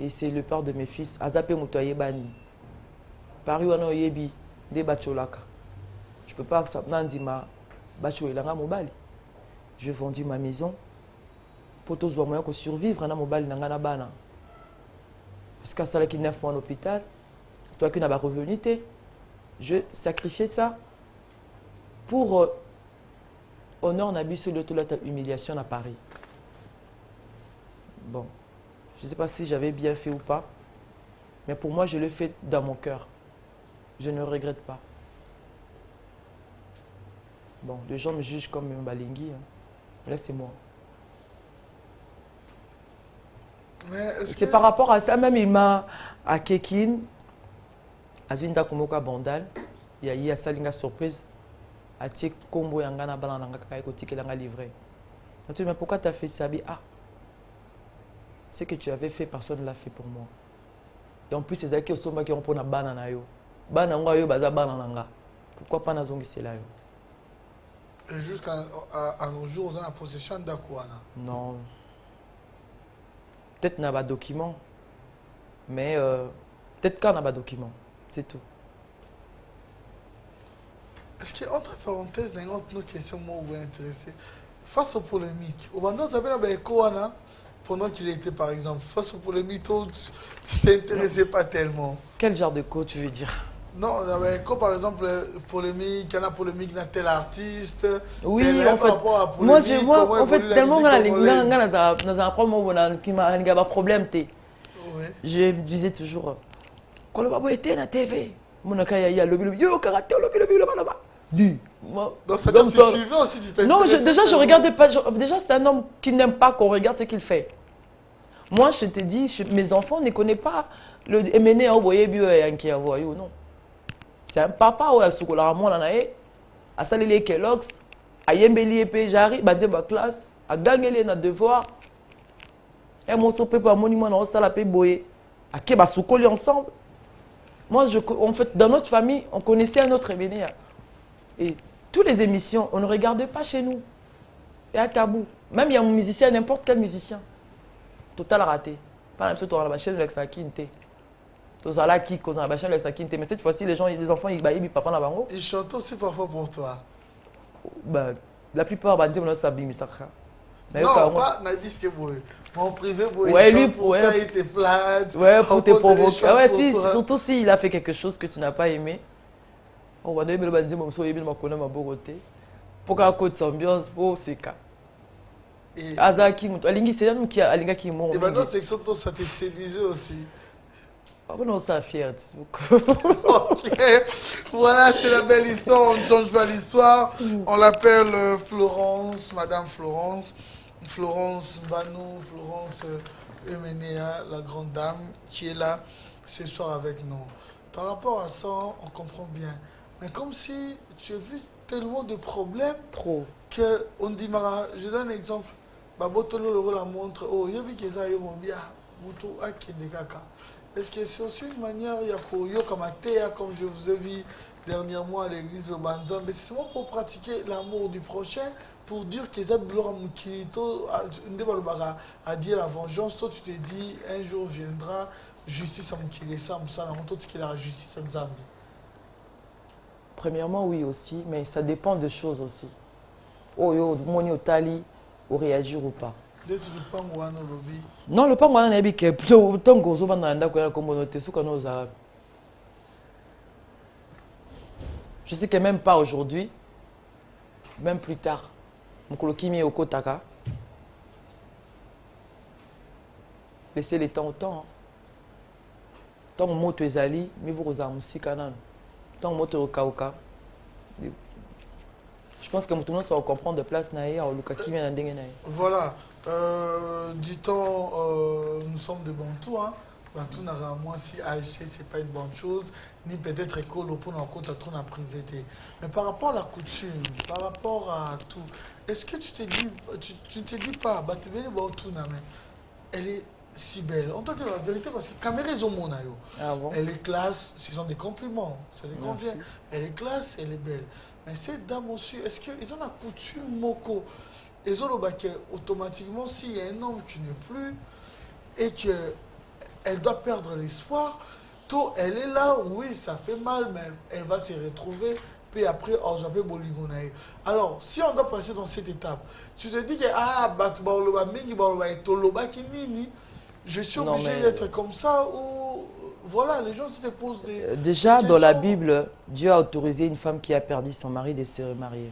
Et c'est le père de mes fils. Azapé Moutoye Bani. Paris wana yebi de bacholaka. Je peux pas accepter nandima bacholanga mobali. Je vendis ma maison pour tous moyen que survivre na mobali nanga na bana. Parce qu'à ça qui 9 mois en hôpital, c'est toi qui n'as pas revenu té. Je sacrifiais ça pour honneur nabi sur l'autolata humiliation à Paris. Bon, je ne sais pas si j'avais bien fait ou pas, mais pour moi je l'ai fait dans mon cœur. Je ne regrette pas. Bon, les gens me jugent comme un balingui. Hein. Laissez-moi. C'est par rapport à ça, même il m'a à Kekin, à Zwinda Kumoka Bandal, il y a eu à Salinga surprise, à Tik Kombo Yangana Balananga Kaiko Tikelanga livré. Mais pourquoi tu as fait ça? Ah, ce que tu avais fait, personne ne l'a fait pour moi. Et en plus, c'est ça qui ont pris la banana. Pourquoi pas Nazongi c'est là?
Et jusqu'à nos jours, on a la possession d'Akouana.
Non. Peut-être qu'on a pas de documents. Mais peut-être qu'on n'a pas de documents. C'est tout.
Est-ce que, entre parenthèses, il y a une autre question qui vous intéresse? Face aux polémiques, au moment où vous avez Akouana, pendant qu'il était par exemple, face aux polémiques, tu ne t'intéressais pas tellement.
Quel genre de coach tu veux dire?
Non, par exemple, polémique, il y en a polémique dans tel artiste.
Oui, en fait, moi, en fait, tellement dans un problème, je disais toujours, quand le babo était na TV, mon akaya ya lobby, yo karaté lobby là-bas.
Donc ça te suivait aussi, tu t'intéressais?
Non, déjà je regardais pas. Déjà c'est un homme qui n'aime pas qu'on regarde ce qu'il fait. Moi, je te dis, mes enfants ne connaissent pas le MNE au boye bio et Yankee à voyou, non. C'est un papa ou un soukola mon anae, à saler Kellogg's, à yembeli épée, j'arrive, à dire ma classe, à gagner nos devoirs. Et mon sopé pour un monument dans la paix boye, à Keba soukoli ensemble. Moi, en fait, dans notre famille, on connaissait un autre MNE. Et toutes les émissions, on ne regardait pas chez nous. Il y a un tabou. Même il y a un musicien, n'importe quel musicien. Total raté. Par exemple, tu as la chaîne de l'ex-Akinte. Tu as la qui cause la chaîne de l'ex-Akinte. Mais cette fois-ci, les enfants, ils baillent, papa na bango.
Ils chantent aussi parfois pour toi.
Bah, la plupart, bah, disent, ça bim, ça craint.
Non, pas Nadis que vous. Mon privé, vous,
ouais, lui,
pour toi, il te plate.
Ouais, pour te provoquer. Ouais, si, surtout s'il a fait quelque chose que tu n'as pas aimé. On va dire, mon soeur, il m'a connu ma beauté. Pour qu'à côté ambiance, oh, c'est cas. Azaki, Alingi, c'est un qui a Alinga qui monte.
Et maintenant, c'est que ça te séduisait aussi.
Ah, non, ça fier.
Ok, voilà, c'est la belle histoire. On ne change pas l'histoire. On l'appelle Florence, Madame Florence. Florence Banou, Florence Emenea, la grande dame, qui est là ce soir avec nous. Par rapport à ça, on comprend bien. Mais comme si tu as vu tellement de problèmes.
Trop.
On dit, je donne un exemple. Babotolo la montre, oh, yobi keza yo mobia, mutu akende kaka. Est-ce que c'est aussi une manière, il y a pour yo comme comme je vous ai vu dernièrement à l'église de Banzan, mais c'est seulement pour pratiquer l'amour du prochain, pour dire que ça à dire la vengeance. Toi, tu te dis, un jour viendra, justice à Mukile Sam, ça, toi, tu la justice à Nzambi.
Premièrement, oui aussi, mais ça dépend de choses aussi. Oh yo, moni au tali, ou réagir ou pas. Non, le pas moi n'abi que plutôt tant qu'on se vend dans la communauté, ce qu'on ose. Je sais que même pas aujourd'hui, même plus tard. Mokolo kimi okotaka. Laissez les temps au temps. Tant que moto ezali, mais vous ozala musika nano. Tant que moto okauka. Je pense que tout le monde va comprendre de place naïe au luka kimi na ndenge naïe.
Voilà. Dit-on, nous sommes de Bantou, hein. Bantou n'a moins si âgé, c'est pas une bonne chose, ni peut-être école pour nous compte trop en privé. Mais par rapport à la coutume, par rapport à tout, est-ce que tu te dis, tu ne te dis pas, bah tu veux Bantou mais elle est si belle. On doit dire la vérité parce que caméra est au monde.
Ah bon?
Elle est classe, ce sont des compliments, ça les convient.
Merci.
Elle est classe, elle est belle. Mais cette dame aussi, est-ce qu'ils ont la coutume moko? Ils ont automatiquement, s'il y a un homme qui n'est plus et qu'elle doit perdre l'espoir, tôt elle est là, oui, ça fait mal, mais elle va se retrouver. Puis après, oh, j'avais Boligonaï. Alors, si on doit passer dans cette étape, tu te dis que, ah, je suis
Non,
obligé
mais-
d'être comme ça ou. Voilà, les gens se posent des.
Déjà,
des
dans la
questions.
Bible, Dieu a autorisé une femme qui a perdu son mari de se remarier.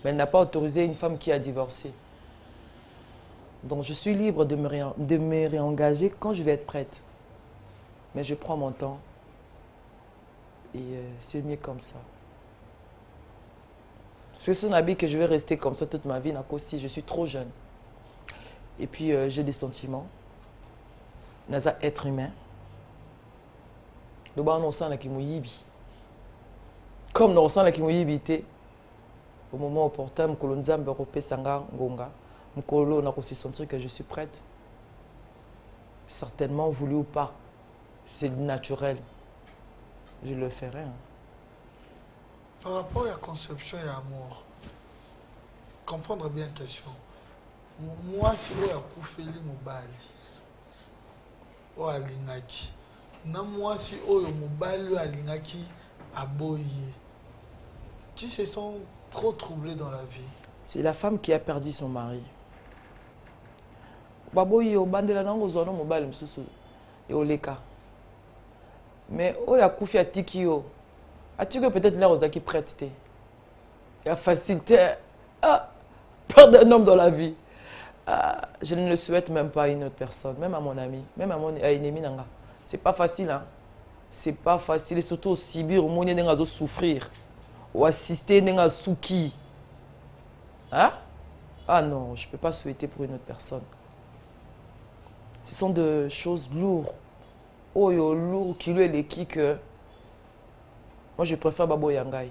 Mais elle n'a pas autorisé une femme qui a divorcé. Donc je suis libre de me réengager quand je vais être prête. Mais je prends mon temps. Et c'est mieux comme ça. C'est son habit que je vais rester comme ça toute ma vie. Si je suis trop jeune. Et puis j'ai des sentiments. Naza être humain. Le bas on sent la kimoyibi. Comme on sent la kimoyibi, au moment opportun, Mkolonzambe Europé Sanga Ngonga, Mkolo n'a aussi senti que je suis prête. Certainement voulu ou pas. C'est naturel. Je le ferai. Hein.
Par rapport à la conception et à l'amour, comprendre bien la question. Moi, si je suis Koufeli Mobali, ou Alingaki, non, moi, si je suis Mobali ou Alingaki, Aboye, qui se sont trop troublés dans la vie.
C'est la femme qui a perdu son mari. Baboyi au bandela nango zono mobile msusu et oleka. Mais oya koufi atiki yo. Atiki peut-être là ozaki prête té. Il y a facilité à perdre un homme dans la vie. Ah, je ne le souhaite même pas à une autre personne, même à mon ami, même à mon ennemi nanga. C'est pas facile hein. C'est pas facile et surtout au Sibir au monde nenga zo souffrir ou assister nenga souki. Hein? Ah non, je peux pas souhaiter pour une autre personne. Ce sont des choses lourdes. Oh yo lourd qui lui est l'équipe que moi je préfère Babo Yangai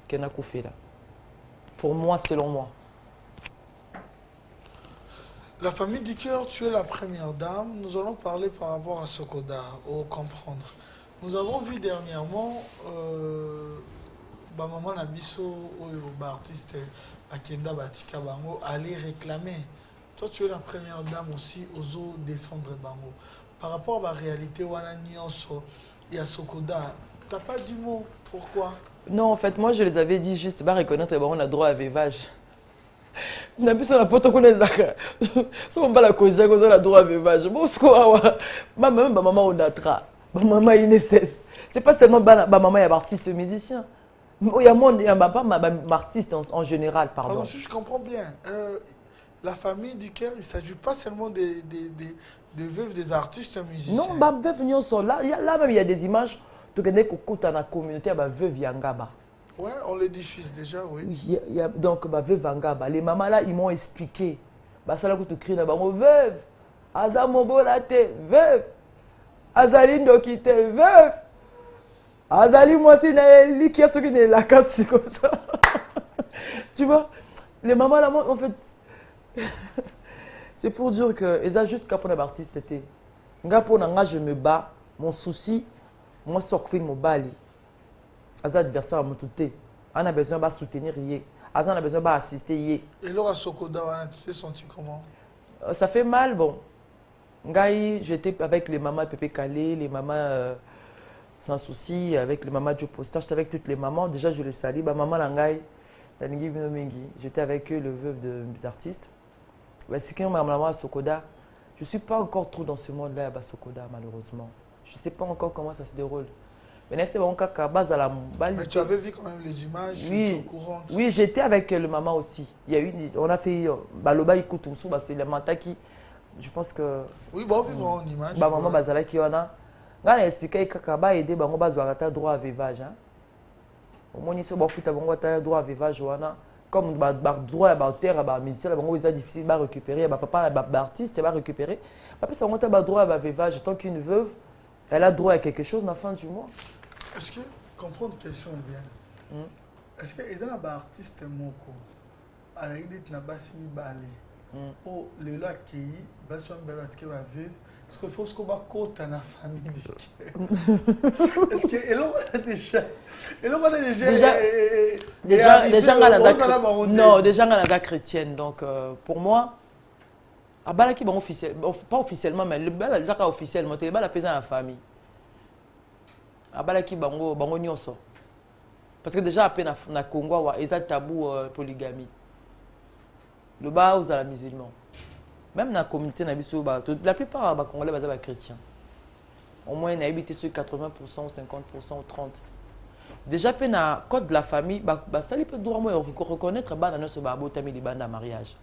que Nakoufela. Pour moi, selon moi.
La famille du cœur, tu es la première dame. Nous allons parler par rapport à Sokoda, au comprendre. Nous avons vu dernièrement maman Nabiso, artiste Akenda Batika Bango, aller réclamer. Toi, tu es la première dame aussi, oso défendre Bango. Par rapport à la réalité, Wana Nyonso et à Sokoda, tu n'as pas dit mot. Pourquoi?
Non, en fait, moi je les avais dit juste, bah reconnaître, bah, on a droit à vivage. Na biso na poto kuna zaka. So on va la cause ça la droit à vivage. Bon ce quoi maman maman on atra. Maman INSS. C'est pas seulement ba maman y a artiste musicien. Il y a monde il y a pas artiste en général pardon.
Alors, si je comprends bien, la famille du cœur, il ne s'agit pas seulement des veuves des artistes musiciens.
Non, bah veuve nyonso là même il y a des images to connais kokota na communauté ba veuve yangaba.
Ouais, on les diffuse déjà, oui.
Donc, bah, veuve Angaba, les mamans là, ils m'ont expliqué. Bah, ça là, que tu cries là, veuve, Aza Mobolate, veuve, Azali Ndokite, veuve, Azali Mwasi Naeli, qui a ce qui est la casse comme ça. Tu vois, les mamans là, en fait, c'est pour dire que, et ça, juste quand on est artiste, c'était, je me bats, mon souci, moi, c'est que je me bats. Aza adversaire à Moutouté. On a besoin de soutenir yé. Aza on a besoin d'assister yé.
Et là, à Sokoda, tu t'es senti comment?
Ça fait mal, bon. Ngaï, j'étais avec les mamans de Pépé Calé, les mamans sans souci, avec les mamans de Posta, j'étais avec toutes les mamans. Déjà, je les salue. Bah, maman Langaï, j'étais avec eux, le veuve des artistes. Bah, c'est quand maman à Sokoda. Je ne suis pas encore trop dans ce monde-là à Sokoda, malheureusement. Je ne sais pas encore comment ça se déroule. Mais c'est bon, kaka, base à la
Mais tu avais vu quand même les images,
oui,
au courant.
Oui, j'étais avec le maman aussi. Il y a eu, on a fait, baloba ikutumsu, c'est le manta qui, je pense que.
Oui, bon, on voit en image.
Bah maman bazala qui on a. Quand elle expliqué kaka ba aider bango bazwa ta droit à vivage hein. Au moins ici ba futa bango ta droit à vivage wana. Comme ba droit à terre ba musicien bango c'est difficile ba récupérer, ba papa ba artiste ba récupérer. Après ça on a ba droit à vivage tant qu'une veuve, elle a droit à quelque chose à la fin du mois.
Est-ce que comprendre question est bien? Est-ce que les artistes moko avec des nabasi balé ou les lois qui basent parce que va vivre parce qu'il faut qu'on va côté dans la famille. Est-ce que
des gens à la chrétienne donc pour moi à balaki bon officiel pas officiellement mais le bal zaka officiellement te bal apesa la famille à balaki bango nyonso parce que déjà à peine na Congo wa eza tabou polygamie le bas aux la musulman même dans la communauté na biso ba la plupart ba congolais ba chrétiens au moins na habité sur 80% ou 50% ou 30 déjà peine na code de la famille ba sali peut droit moi reconnaître ba na so ba botami li banda mariage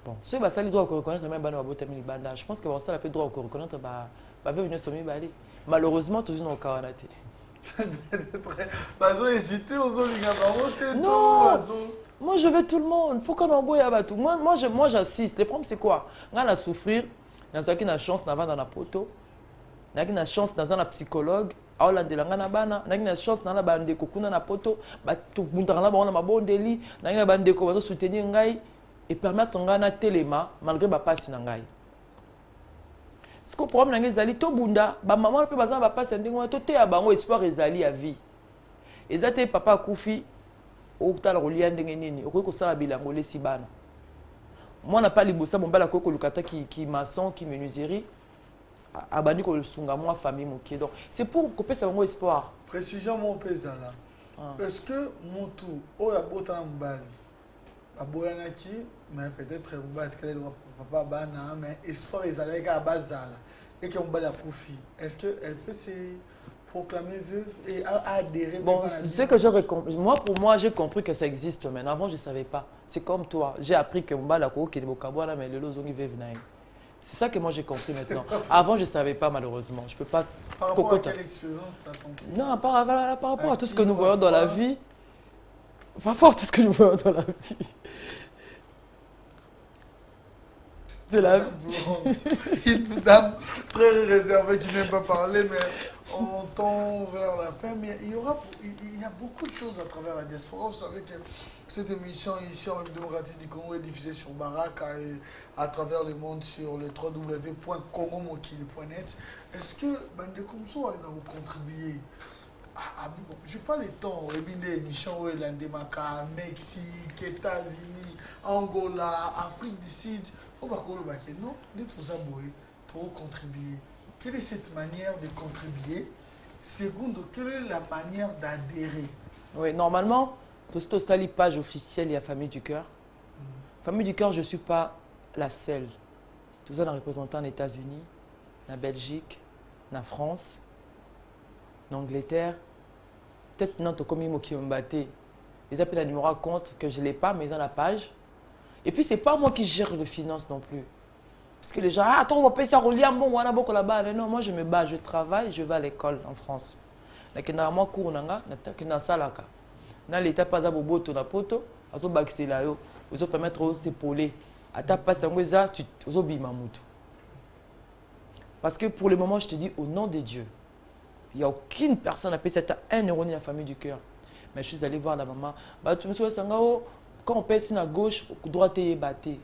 bon ceux ba sali droit reconnaître même ba na botami li banda je pense que ba sali peut droit reconnaître ba venir somi ba aller malheureusement toujours au Kawanate. Non, moi je veux tout le monde. Faut qu'on envoie à tout. Moi j'assiste. Le problème c'est quoi? On a souffrir. On a une chance dans la poto. On a une chance dans un psychologue. On a une chance dans la bande kokuna na poto. Tout le monde a une bonne délit. On a une bande ko va soutenir ngai et permettre ngana téléma malgré ba passe na ngai. Ce que le problème est que tout le monde, maman peut pas passer tout est à bango espoir ezali à vie. Ezate papa Koufi au tal reliant ndengenini au ko sala bilango le sibana. Moi n'a pas libosa bon bala ko lukata qui maçon qui menuiserie abandi ko sunga moi famille moké donc c'est pour couper ça bango espoir.
Précision mon pesala. Est-ce que mon tout o ya bota mbali aboyanaki mais peut-être parce que papa bana mais espoir ezala ka bazala et que mbali a profit. Est-ce que elle peut se proclamer veuve et adhérer?
Bon, c'est que j'ai compris. Pour moi, j'ai compris que ça existe maintenant. Avant, je ne savais pas. C'est comme toi. J'ai appris que Mbala ko ki bokabwana mais le lozongi veuve naï. C'est ça que moi j'ai compris maintenant. Avant, je ne savais pas malheureusement. Je peux pas.
Par rapport à quelle expérience tu as compris?
Non, par rapport à tout ce que nous voyons dans la vie. Par rapport à tout ce que nous voyons dans la vie. C'est la
une dame très réservée qui n'aime pas parler, mais on tend vers la fin. Mais il y a beaucoup de choses à travers la diaspora. Vous savez que cette émission ici en démocratie du Congo est diffusée sur Baraka et à travers le monde sur le www.congomokili.net. Est-ce que Bande Komso allez vous contribuer? Je n'ai pas le temps. Il y a des émissions où il y a des Mexique, États-Unis, Angola, Afrique du Sud. Non, trop contribuer. Quelle est cette manière de contribuer? Secondo, quelle est la manière d'adhérer?
Oui, normalement, tout ce page officielle, il y a Famille du Cœur. Famille du Cœur, je ne suis pas la seule. Tout ça, on représentant aux États-Unis, en Belgique, en France, en Angleterre. Peut-être non, comme ils m'ont battu. Ils appellent un numéro à compte que je ne l'ai pas, mais ils ont la page. Et puis, ce n'est pas moi qui gère les finances non plus. Parce que les gens, attends, on va payer ça, on a beaucoup là-bas. Non, moi, je me bats, je travaille, je vais à l'école en France. Je vais à cours, je vais à Salaka. Dans l'état, pas à Boboto, na poto, je vais à je vais permettre de s'épauler. À ta passe, je vais à parce que pour le moment, je te dis, au nom de Dieu, il n'y a aucune personne à payer 1 euro ni la famille du cœur. Mais je suis allé voir la maman. Quand on paye à gauche, droite et batté.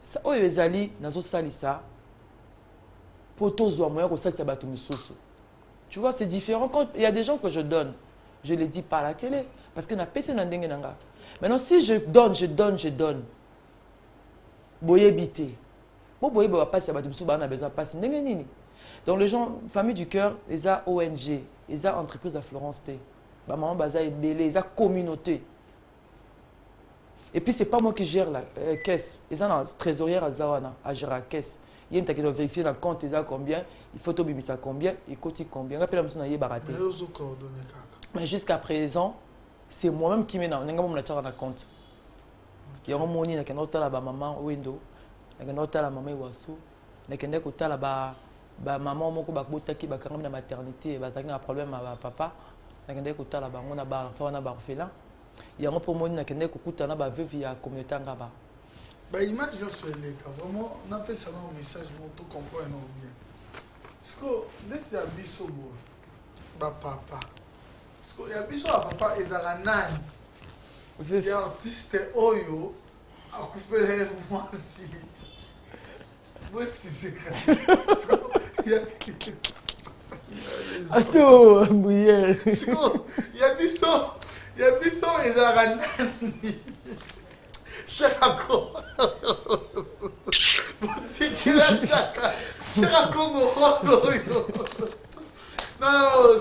Ça, oh, les alliés, nazo salisa. Poto zo moyen ko salisa bato misusu. Tu vois, c'est différent. Quand il y a des gens que je donne, je les dis pas à la télé. Parce que na pese na ndenge nanga. Maintenant, si je donne. Boye bité. Bon, boye ba passe bato misusu ba na besoin passe ndenge nini. Donc les gens, famille du cœur, ils ont ONG, ils ont entreprise à Florence T. Ba maman baza ebele, ils ont communauté. Et puis, ce n'est pas moi qui gère la caisse. Ils ont une trésorière à Zawana, à gérer la caisse. Il y a vérifier dans le compte, combien, il faut ça combien, il coûte combien. Mais jusqu'à présent, c'est moi-même qui mets dans le compte. Qui a remonté dans la maman window, dans la maman Wasu, dans la maman moko bakbota ki bakanga na maternité, bazaki na problème à papa, dans la bango na ba enfant na ba orphelin. Il y a un peu de temps que na ba veuve ya communauté ngaba.
Bah image sur les cas vraiment on appelle ça un message mon tout comprend non bien. Parce que dès que y a biso bo ba papa. Parce que y a biso ba papa ezala nani. Il y a artiste oyo akufele moi si. Où est-ce qu'il s'est caché? Parce que il y a
Attends, bouillère.
Il y a biso ezala nani. Chako. Non,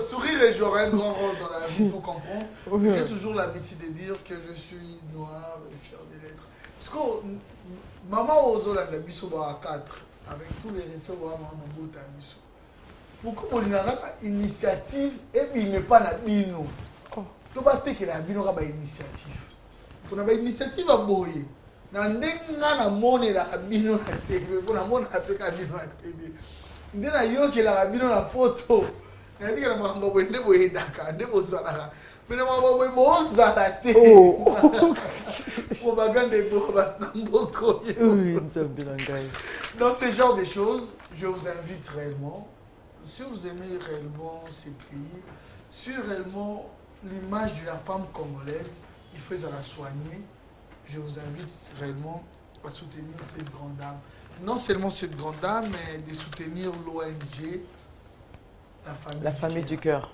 sourire et j'aurai un grand rôle dans la vie, il faut comprendre. J'ai toujours l'habitude de dire que je suis noir et fier de l'être. Parce que maman Ozola de Bisso à 4, avec tous les recevoirs, maman Bota Bisso. Beaucoup de initiative et puis il n'est pas la bino. Tu vas te que la bino a une initiative. On a une initiative à boyer. Na ndenga na mone la bino na TV, pour na mone na peka bino na TV. Ndena yo ke la bino na photo. Na ndika na mamba boye ndebo yedaka, ndebo zalaka. Pena mamba boye mo zala te. Oh. Pour bagande bo ba mboko.
Oui, nzambe na ngai.
Dans ce genre de choses, je vous invite réellement, si vous aimez réellement ces pays, sur réellement l'image de la femme congolaise, il faut la soigner. Je vous invite réellement à soutenir cette grande dame. Non seulement cette grande dame, mais de soutenir l'ONG,
la famille du cœur.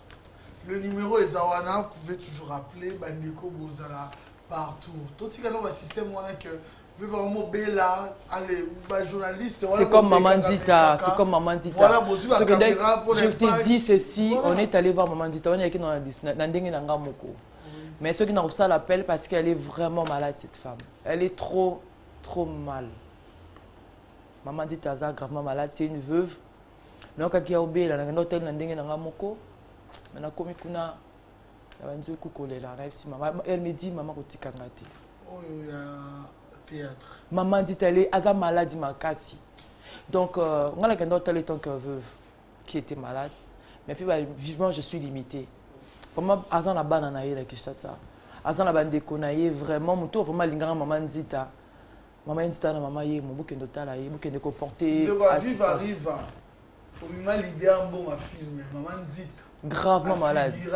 Le numéro est Zawana, vous pouvez toujours appeler, Bandeko Bozala, partout. Tout ce qui est dans le système, on a que vous vraiment bella, allez, journaliste.
C'est comme Maman Dita, c'est comme Maman Dita.
Voilà, je
te dis ceci, voilà. On est allé voir Maman Dita, on est allé dans la mais ceux qui n'ont pas ça l'appellent parce qu'elle est vraiment malade, cette femme. Elle est trop mal. Maman dit Taza gravement malade, c'est une veuve. Donc quand il y a obéi, elle a un hôtel dans le moko. Elle a commis kuna, elle me dit maman koti kangati.
Oh il y a théâtre.
Maman dit elle est Aza malade makasi. Donc on a un hôtel tant que veuve qui était malade. Mais vivement je suis limitée. Vraiment, Azan la banane la Kishasa. Azan la bande konaye vraiment, muto vraiment lingara maman Dita. Maman Dita na maman ye, mon bouquin de tala ye, bouquin de comporter.
Vive arrive. Pour moi l'idée un bon à filmer, maman Dita.
Gravement malade.
Vive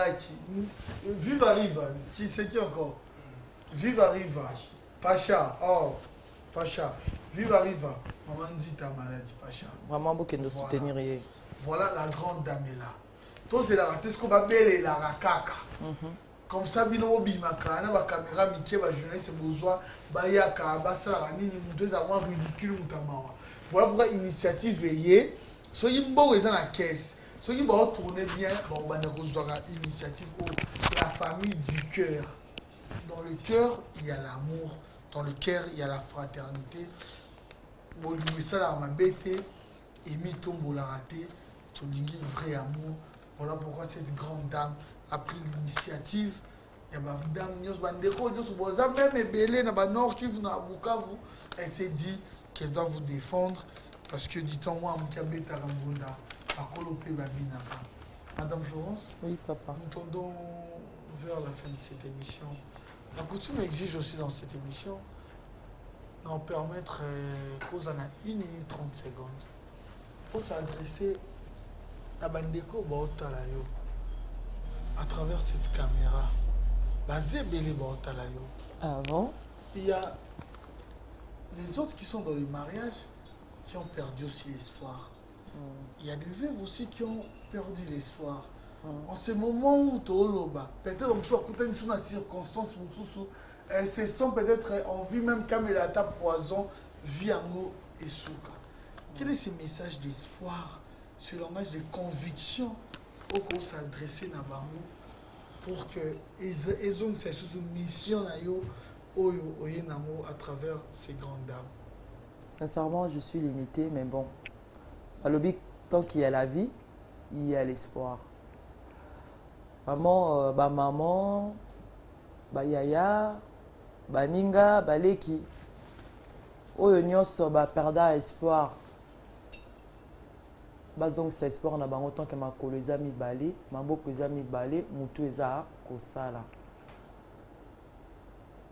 arrive. Qui c'est qui encore? Vive arrive. Pacha. Oh, Pacha. Vive arrive. Maman Dita malade, Pacha.
Vraiment bouquin de soutenir ye.
Voilà la grande dame est là. Tous les ratés, ce qu'on va appeler la rakaka. Comme ça, bino bimaka, na ba caméra miké, ba journaliste besoin, ba yaka, ba sara, nini muto za moins ridicule mutamawa. Voilà pourquoi initiative veillée. Soyez bon ils ont la caisse. Soyez bon tourner bien, bon ba na initiative la famille du cœur. Dans le cœur, il y a l'amour. Dans le cœur, il y a la fraternité. Bon, lui ça la mabete, Emi tombo la raté, tout vrai amour. Voilà pourquoi cette grande dame a pris l'initiative. Il y a une dame, elle s'est dit qu'elle doit vous défendre. Parce que du temps, moi, Madame Florence,
oui, papa.
Nous tendons vers la fin de cette émission. La coutume exige aussi dans cette émission d'en permettre qu'aux en a 1 minute 30 secondes pour s'adresser à Bandeko Baotalayo à travers cette caméra. Bazébélé Baotalayo.
Ah bon?
Il y a les autres qui sont dans le mariage qui ont perdu aussi l'espoir. Il y a des veuves aussi qui ont perdu l'espoir. En ce moment où peut-être on peut écouter une circonstance, elles se sont peut-être en vue même Kamelata poison, Viango et Souka. Quel est ce message d'espoir, ce langage de conviction au s'adresser à Bango pour que ils ont cette mission à travers ces grandes dames?
Sincèrement, je suis limitée, mais bon, alobi tant qu'il y a la vie il y a l'espoir. Vraiment ba maman ba yaya ba ninga ba leki oyo nyonso ba perda espoir bazongisa espoir na bango tant que makolo eza mibale maboko eza mibale mutu eza kosala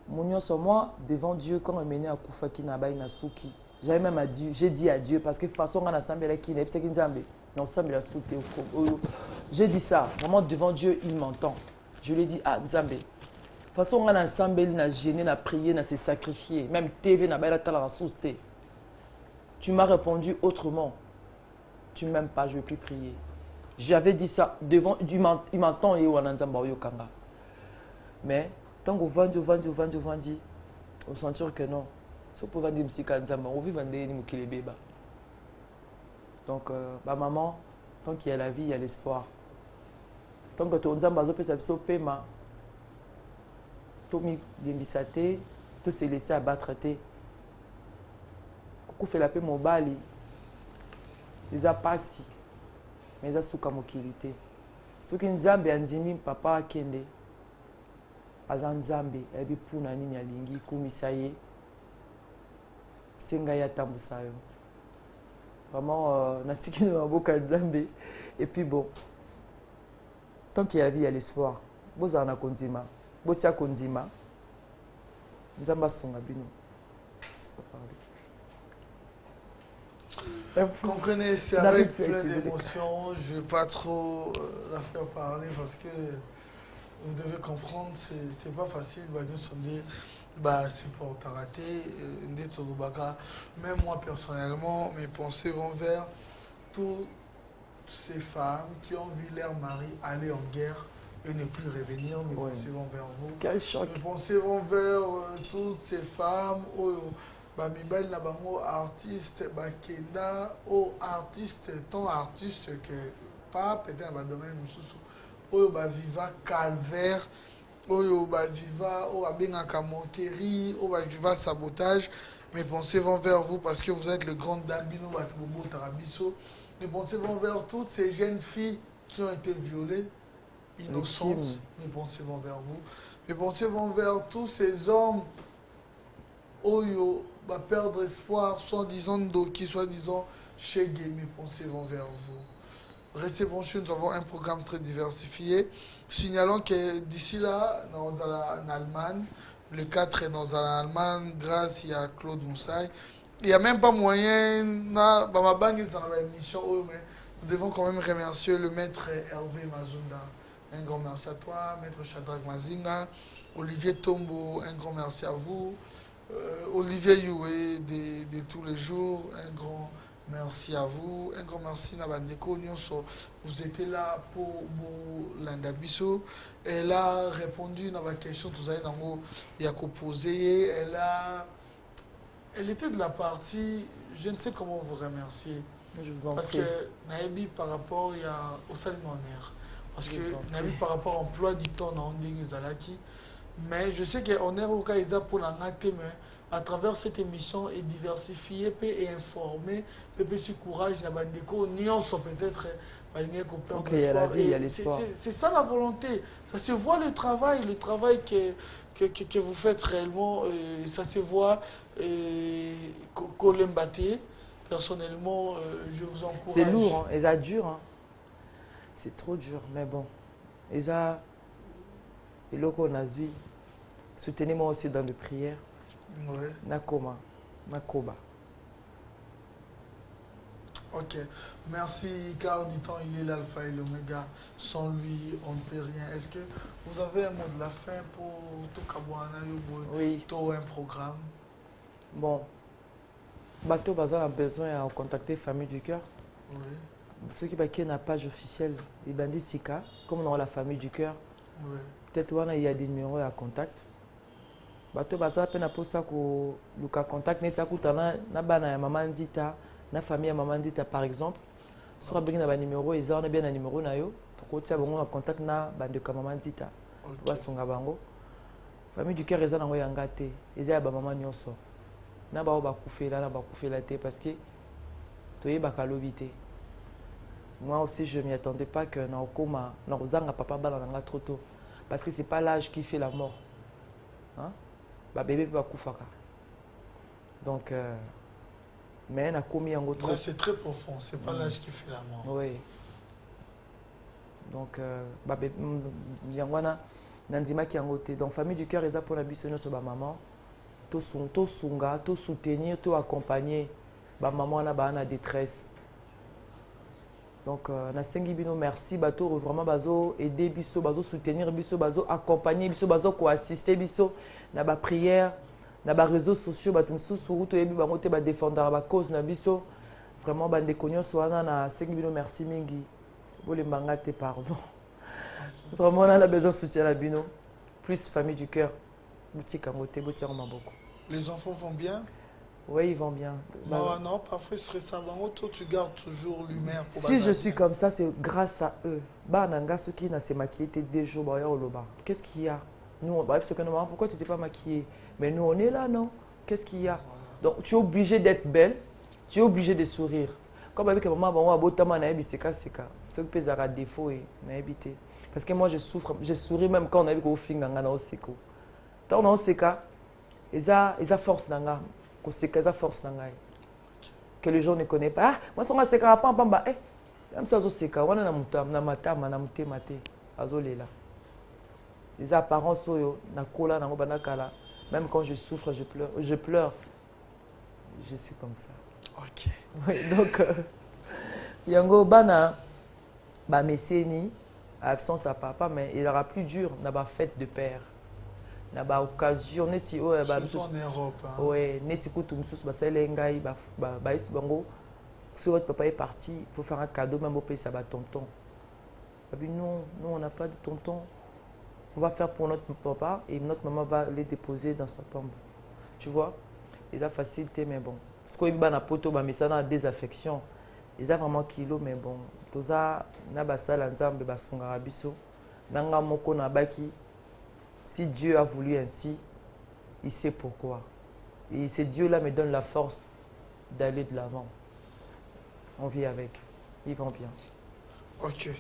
mon nyonso moi devant Dieu quand emene akufaki na bai na suki j'avais même dit j'ai dit à Dieu parce que façon on a sambela ki na epsaki nzambe non sambela soute j'ai dit ça vraiment devant Dieu il m'entend je lui ai dit ah nzambe façon on a sambeli na gêner na prier na se sacrifier même TV na bai la tala na soute tu m'as répondu autrement. Tu ne m'aimes pas, je ne vais plus prier. J'avais dit ça devant, il m'entend et Kanga. Mais tant qu'on vend, on sentit que non. Sauf pour vendre des Nzamba, on vit vendre des bébés. Donc, ma maman, tant qu'il y a la vie, il y a l'espoir. Tant que tu as Nzamba, tu peux ma. Tu tu se laisser abattre. Coucou fait la paix mon bali. Eza pasi mais eza suka mokili te soki nzambe andimi papa akende aza nzambe ayebi mpuna nini alingi ekumisa ye se ngai atambusa yo vraiment natiki na maboko ya nzambe et puis bon tant qu'il y a la vie il y a l'espoir bozala na kondima botia kondima nzambe asunga bino. C'est pas parler.
Vous comprenez, c'est avec plein d'émotions. Je ne vais pas trop la faire parler parce que vous devez comprendre, c'est pas facile. C'est pour t'arrêter. Même moi personnellement, mes pensées vont vers toutes ces femmes qui ont vu leur mari aller en guerre et ne plus revenir. Mes pensées vont vers vous.
Quel choc.
Mes pensées vont vers toutes ces femmes. Mibali na bango artiste bakenda o artiste ton artiste que pas peut-être dans le domaine mususu oyo ba viva calvaire oyo ba viva o abengaka monterie o ba viva sabotage. Mes pensées vont vers vous parce que vous êtes le grand dambino batubobo tarabiso. Mes pensées vont vers toutes ces jeunes filles qui ont été violées innocentes. Mes pensées vont vers vous. Mes pensées vont vers tous ces hommes oyo va perdre espoir, soi-disant Ndoki, soi-disant Chege. Mes pensées vont vers vous. Restez branchés, nous avons un programme très diversifié. Signalons que d'ici là, nous allons en Allemagne. Le 4 est dans l'Allemagne grâce à Claude Moussaï. Il n'y a même pas moyen, ma banque est dans l'émission, mais nous devons quand même remercier le maître Hervé Mazunda. Un grand merci à toi, maître Shadrach Mazinga, Olivier Tombo, un grand merci à vous. Olivier Youé de tous les jours, un grand merci à vous, un grand merci Nabandeko Nyonso, vous étiez là pour l'Andabiso. Elle a répondu à ma question, tout ça, il y a posé, elle était de la partie, je ne sais comment vous remercier.
Je vous en
parce
prie.
Que Naïbi par rapport au Salmonaire, parce que Naïbi par rapport à l'emploi du temps dans Zalaki. Mais je sais qu'on est au cas pour la mais à travers cette émission et diversifier et informer, se courage, la bandeko, nuance peut-être,
ok, il y a la vie, il y a l'espoir.
C'est ça la volonté. Ça se voit le travail que vous faites réellement, ça se voit Kolembate. Personnellement, je vous encourage.
C'est lourd, hein, et ça dure. Hein. C'est trop dur, mais bon. Et ça, et loko nazui. Soutenez-moi aussi dans les prières.
Oui.
Nakoma, Nakoba.
Ok. Merci, car du temps, il est l'alpha et l'oméga. Sans lui, on ne peut rien. Est-ce que vous avez un mot de la fin pour tout Kabouana
Oui.
Tout un programme?
Bon. Bateau Bazar a besoin de contacter Famille du Cœur.
Oui.
Ceux qui ont la page officielle, les bandits Sika, comme dans la Famille du Cœur.
Oui.
Peut-être qu'il y a des numéros à contact. Bato baza pe na posa ko luka contact neti akutana na bana ya maman Ndita na famille ya maman Ndita par exemple sera bien na ba numéro eza na bien na numéro na yo to kotia bango na contact na bande ka maman Ndita ba songa bango famille du cœur eza na ngo yanga te eza ya ba maman nyonso na ba kufela te parce que toye bakalobité. Moi aussi, je ne m'y attendais pas que Naokoma, Naozanga papa balananga trop tôt. Parce que ce n'est pas l'âge qui fait la mort. Hein? Bah bébé va koufaka. Donc, mais Nakomi yango trop.
C'est très profond, c'est pas l'âge qui fait la mort.
Oui. Donc, bah bébé, yangwana, nandima ki yango te. Donc, famille du cœur, ils ont pour la bisonne sur ma maman. To sunga, to soutenir, to accompagner. Ba maman na ba na détresse. Donc, na sengi bino merci bato vraiment bazo aider biso, bazo soutenir biso, bazo accompagner biso, bazo ko assister biso na ba prière, na ba réseaux sociaux bato msusu to yebi bango te ba défendre ba cause na biso. Vraiment ba ndekonyo soana na sengi bino merci mingi. Bole mbanga te pardon. Vraiment on a besoin de soutien la bino. Plus famille du cœur. Boutique angote, boutique maboko.
Les enfants vont bien?
Oui, ils vont bien.
Non, non, parfois c'est ça. Toi, tu gardes toujours l'humeur.
Si je suis comme ça, c'est grâce à eux. Nanga, ceux qui n'ont pas maquillé, des jours, qu'est-ce qu'il y a? Nous, pourquoi tu n'étais pas maquillée? Mais nous, on est là, non? Qu'est-ce qu'il y a? Donc, tu es obligé d'être belle, tu es obligé de sourire. Comme avec maman, c'est ce qui pèse à défaut. Parce que moi, je souffre, je souris même quand on a vu qu'au film, on a aussi. Tant on a aussi, ils ont force d'anga. C'est ça force que les gens ne connaissent pas. Ah, moi, je suis un peu de même si je suis un les apparences, même quand je souffre, je pleure. Je suis comme ça.
Ok.
Oui, donc, Yango Bana, Messeni, absence à papa, mais il aura plus dur dans la fête de père. Na ba occasion neti o ba
surtout en Europe.
Ouais, neti kutu msusu ba selengai ba isi bango. Si votre papa est parti, il faut faire un cadeau même au pays ça va tonton. Non, nous on n'a pas de tonton. On va faire pour notre papa et notre maman va les déposer dans sa tombe. Tu vois? Ils ont facilité mais bon. Parce que il na poto ba messana na désaffection. Ils ont vraiment kilo mais bon. Toza na ba sala nzambe ba songa biso. Nanga moko na baki. Si Dieu a voulu ainsi, il sait pourquoi. Et ce Dieu-là me donne la force d'aller de l'avant. On vit avec. Ils vont bien.
Ok.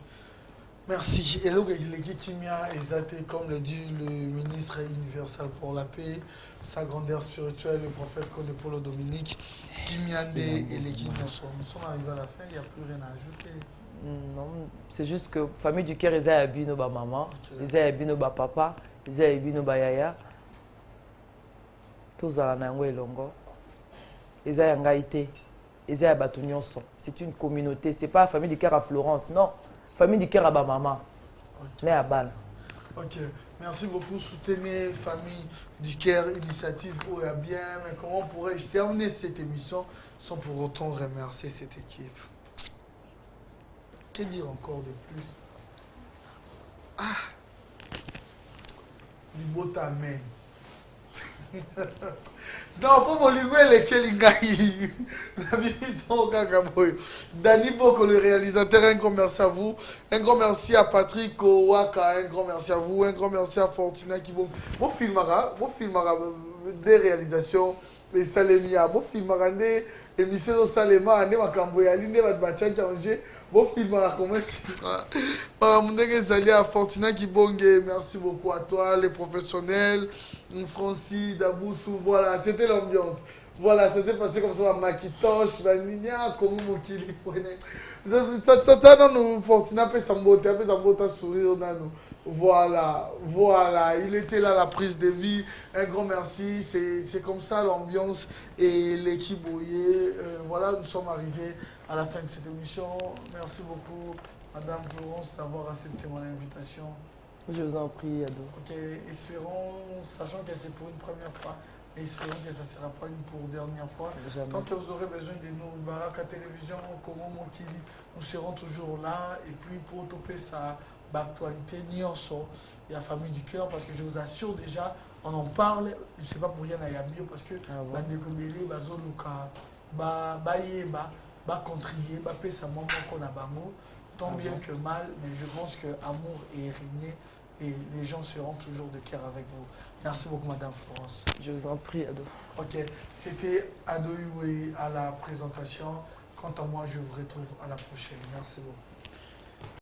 Merci. Et l'équipe Kimia est comme le dit le ministre universel pour la paix, sa grandeur spirituelle, le prophète Kodepolo Dominique, Kimiande et l'équipe nous sommes arrivés à la fin, il n'y a plus rien à ajouter.
Non, c'est juste que famille du cœur, ils ont habillé nos maman, ils ont habillé nos papa. Ils ont habillé nos yaya. Tous en ango elongo. Ils ont ngaïté. Ils ont abattu nyonso. C'est une communauté. C'est pas la famille du cœur à Florence, non. Famille du cœur à maman. Né à Bâle.
Ok. Merci beaucoup. Soutenez famille du cœur, initiative où il bien. Mais comment pourrais-je terminer cette émission sans pour autant remercier cette équipe? Que dire encore de plus? Ah! Du beau amen. Non, pour mon lingue, les Kelingaï. Dani Boko, le réalisateur, un grand merci à vous. Un grand merci à Patrick Owaka, un grand merci à vous. Un grand merci à Fortina qui vous. Mon filmera des réalisations. Les Salemia, mon filmera des émissions Salema, des Makamboyali, des Batbachanchanger. Bon film à comment est-ce qu'il à Fortina Kibonge, merci beaucoup à toi, les professionnels, Francis, Daboussou, voilà, c'était l'ambiance. Voilà, ça s'est passé comme ça, la Macintosh, la Nina, comme Mokili, ça, nous, Fortina peut s'embotter, sourire dans nous. Voilà, voilà, il était là, la prise de vie. Un grand merci, c'est comme ça l'ambiance et l'équipe Boyer. Voilà, nous sommes arrivés à la fin de cette émission. Merci beaucoup, Madame Florence, d'avoir accepté mon invitation.
Je vous en prie, Ado.
Ok, espérons, sachant que c'est pour une première fois, et espérons que ça ne sera pas une pour dernière fois.
Jamais.
Tant que vous aurez besoin de nous, Baraka Télévision, comment Mokili, nous serons toujours là. Et puis pour toper ça. Actualité Nyonso et la famille du cœur parce que je vous assure déjà on en parle je sais pas pour rien à Yambio parce que bandeko belé bazoluka bayeba ba contribuer ba pesa moment qu'on a bango tant bien que mal mais je pense que amour est régné et les gens seront toujours de cœur avec vous. Merci beaucoup Madame Florence.
Je vous en prie Ado.
Ok, c'était Ado Iwe à la présentation. Quant à moi, je vous retrouve à la prochaine. Merci beaucoup.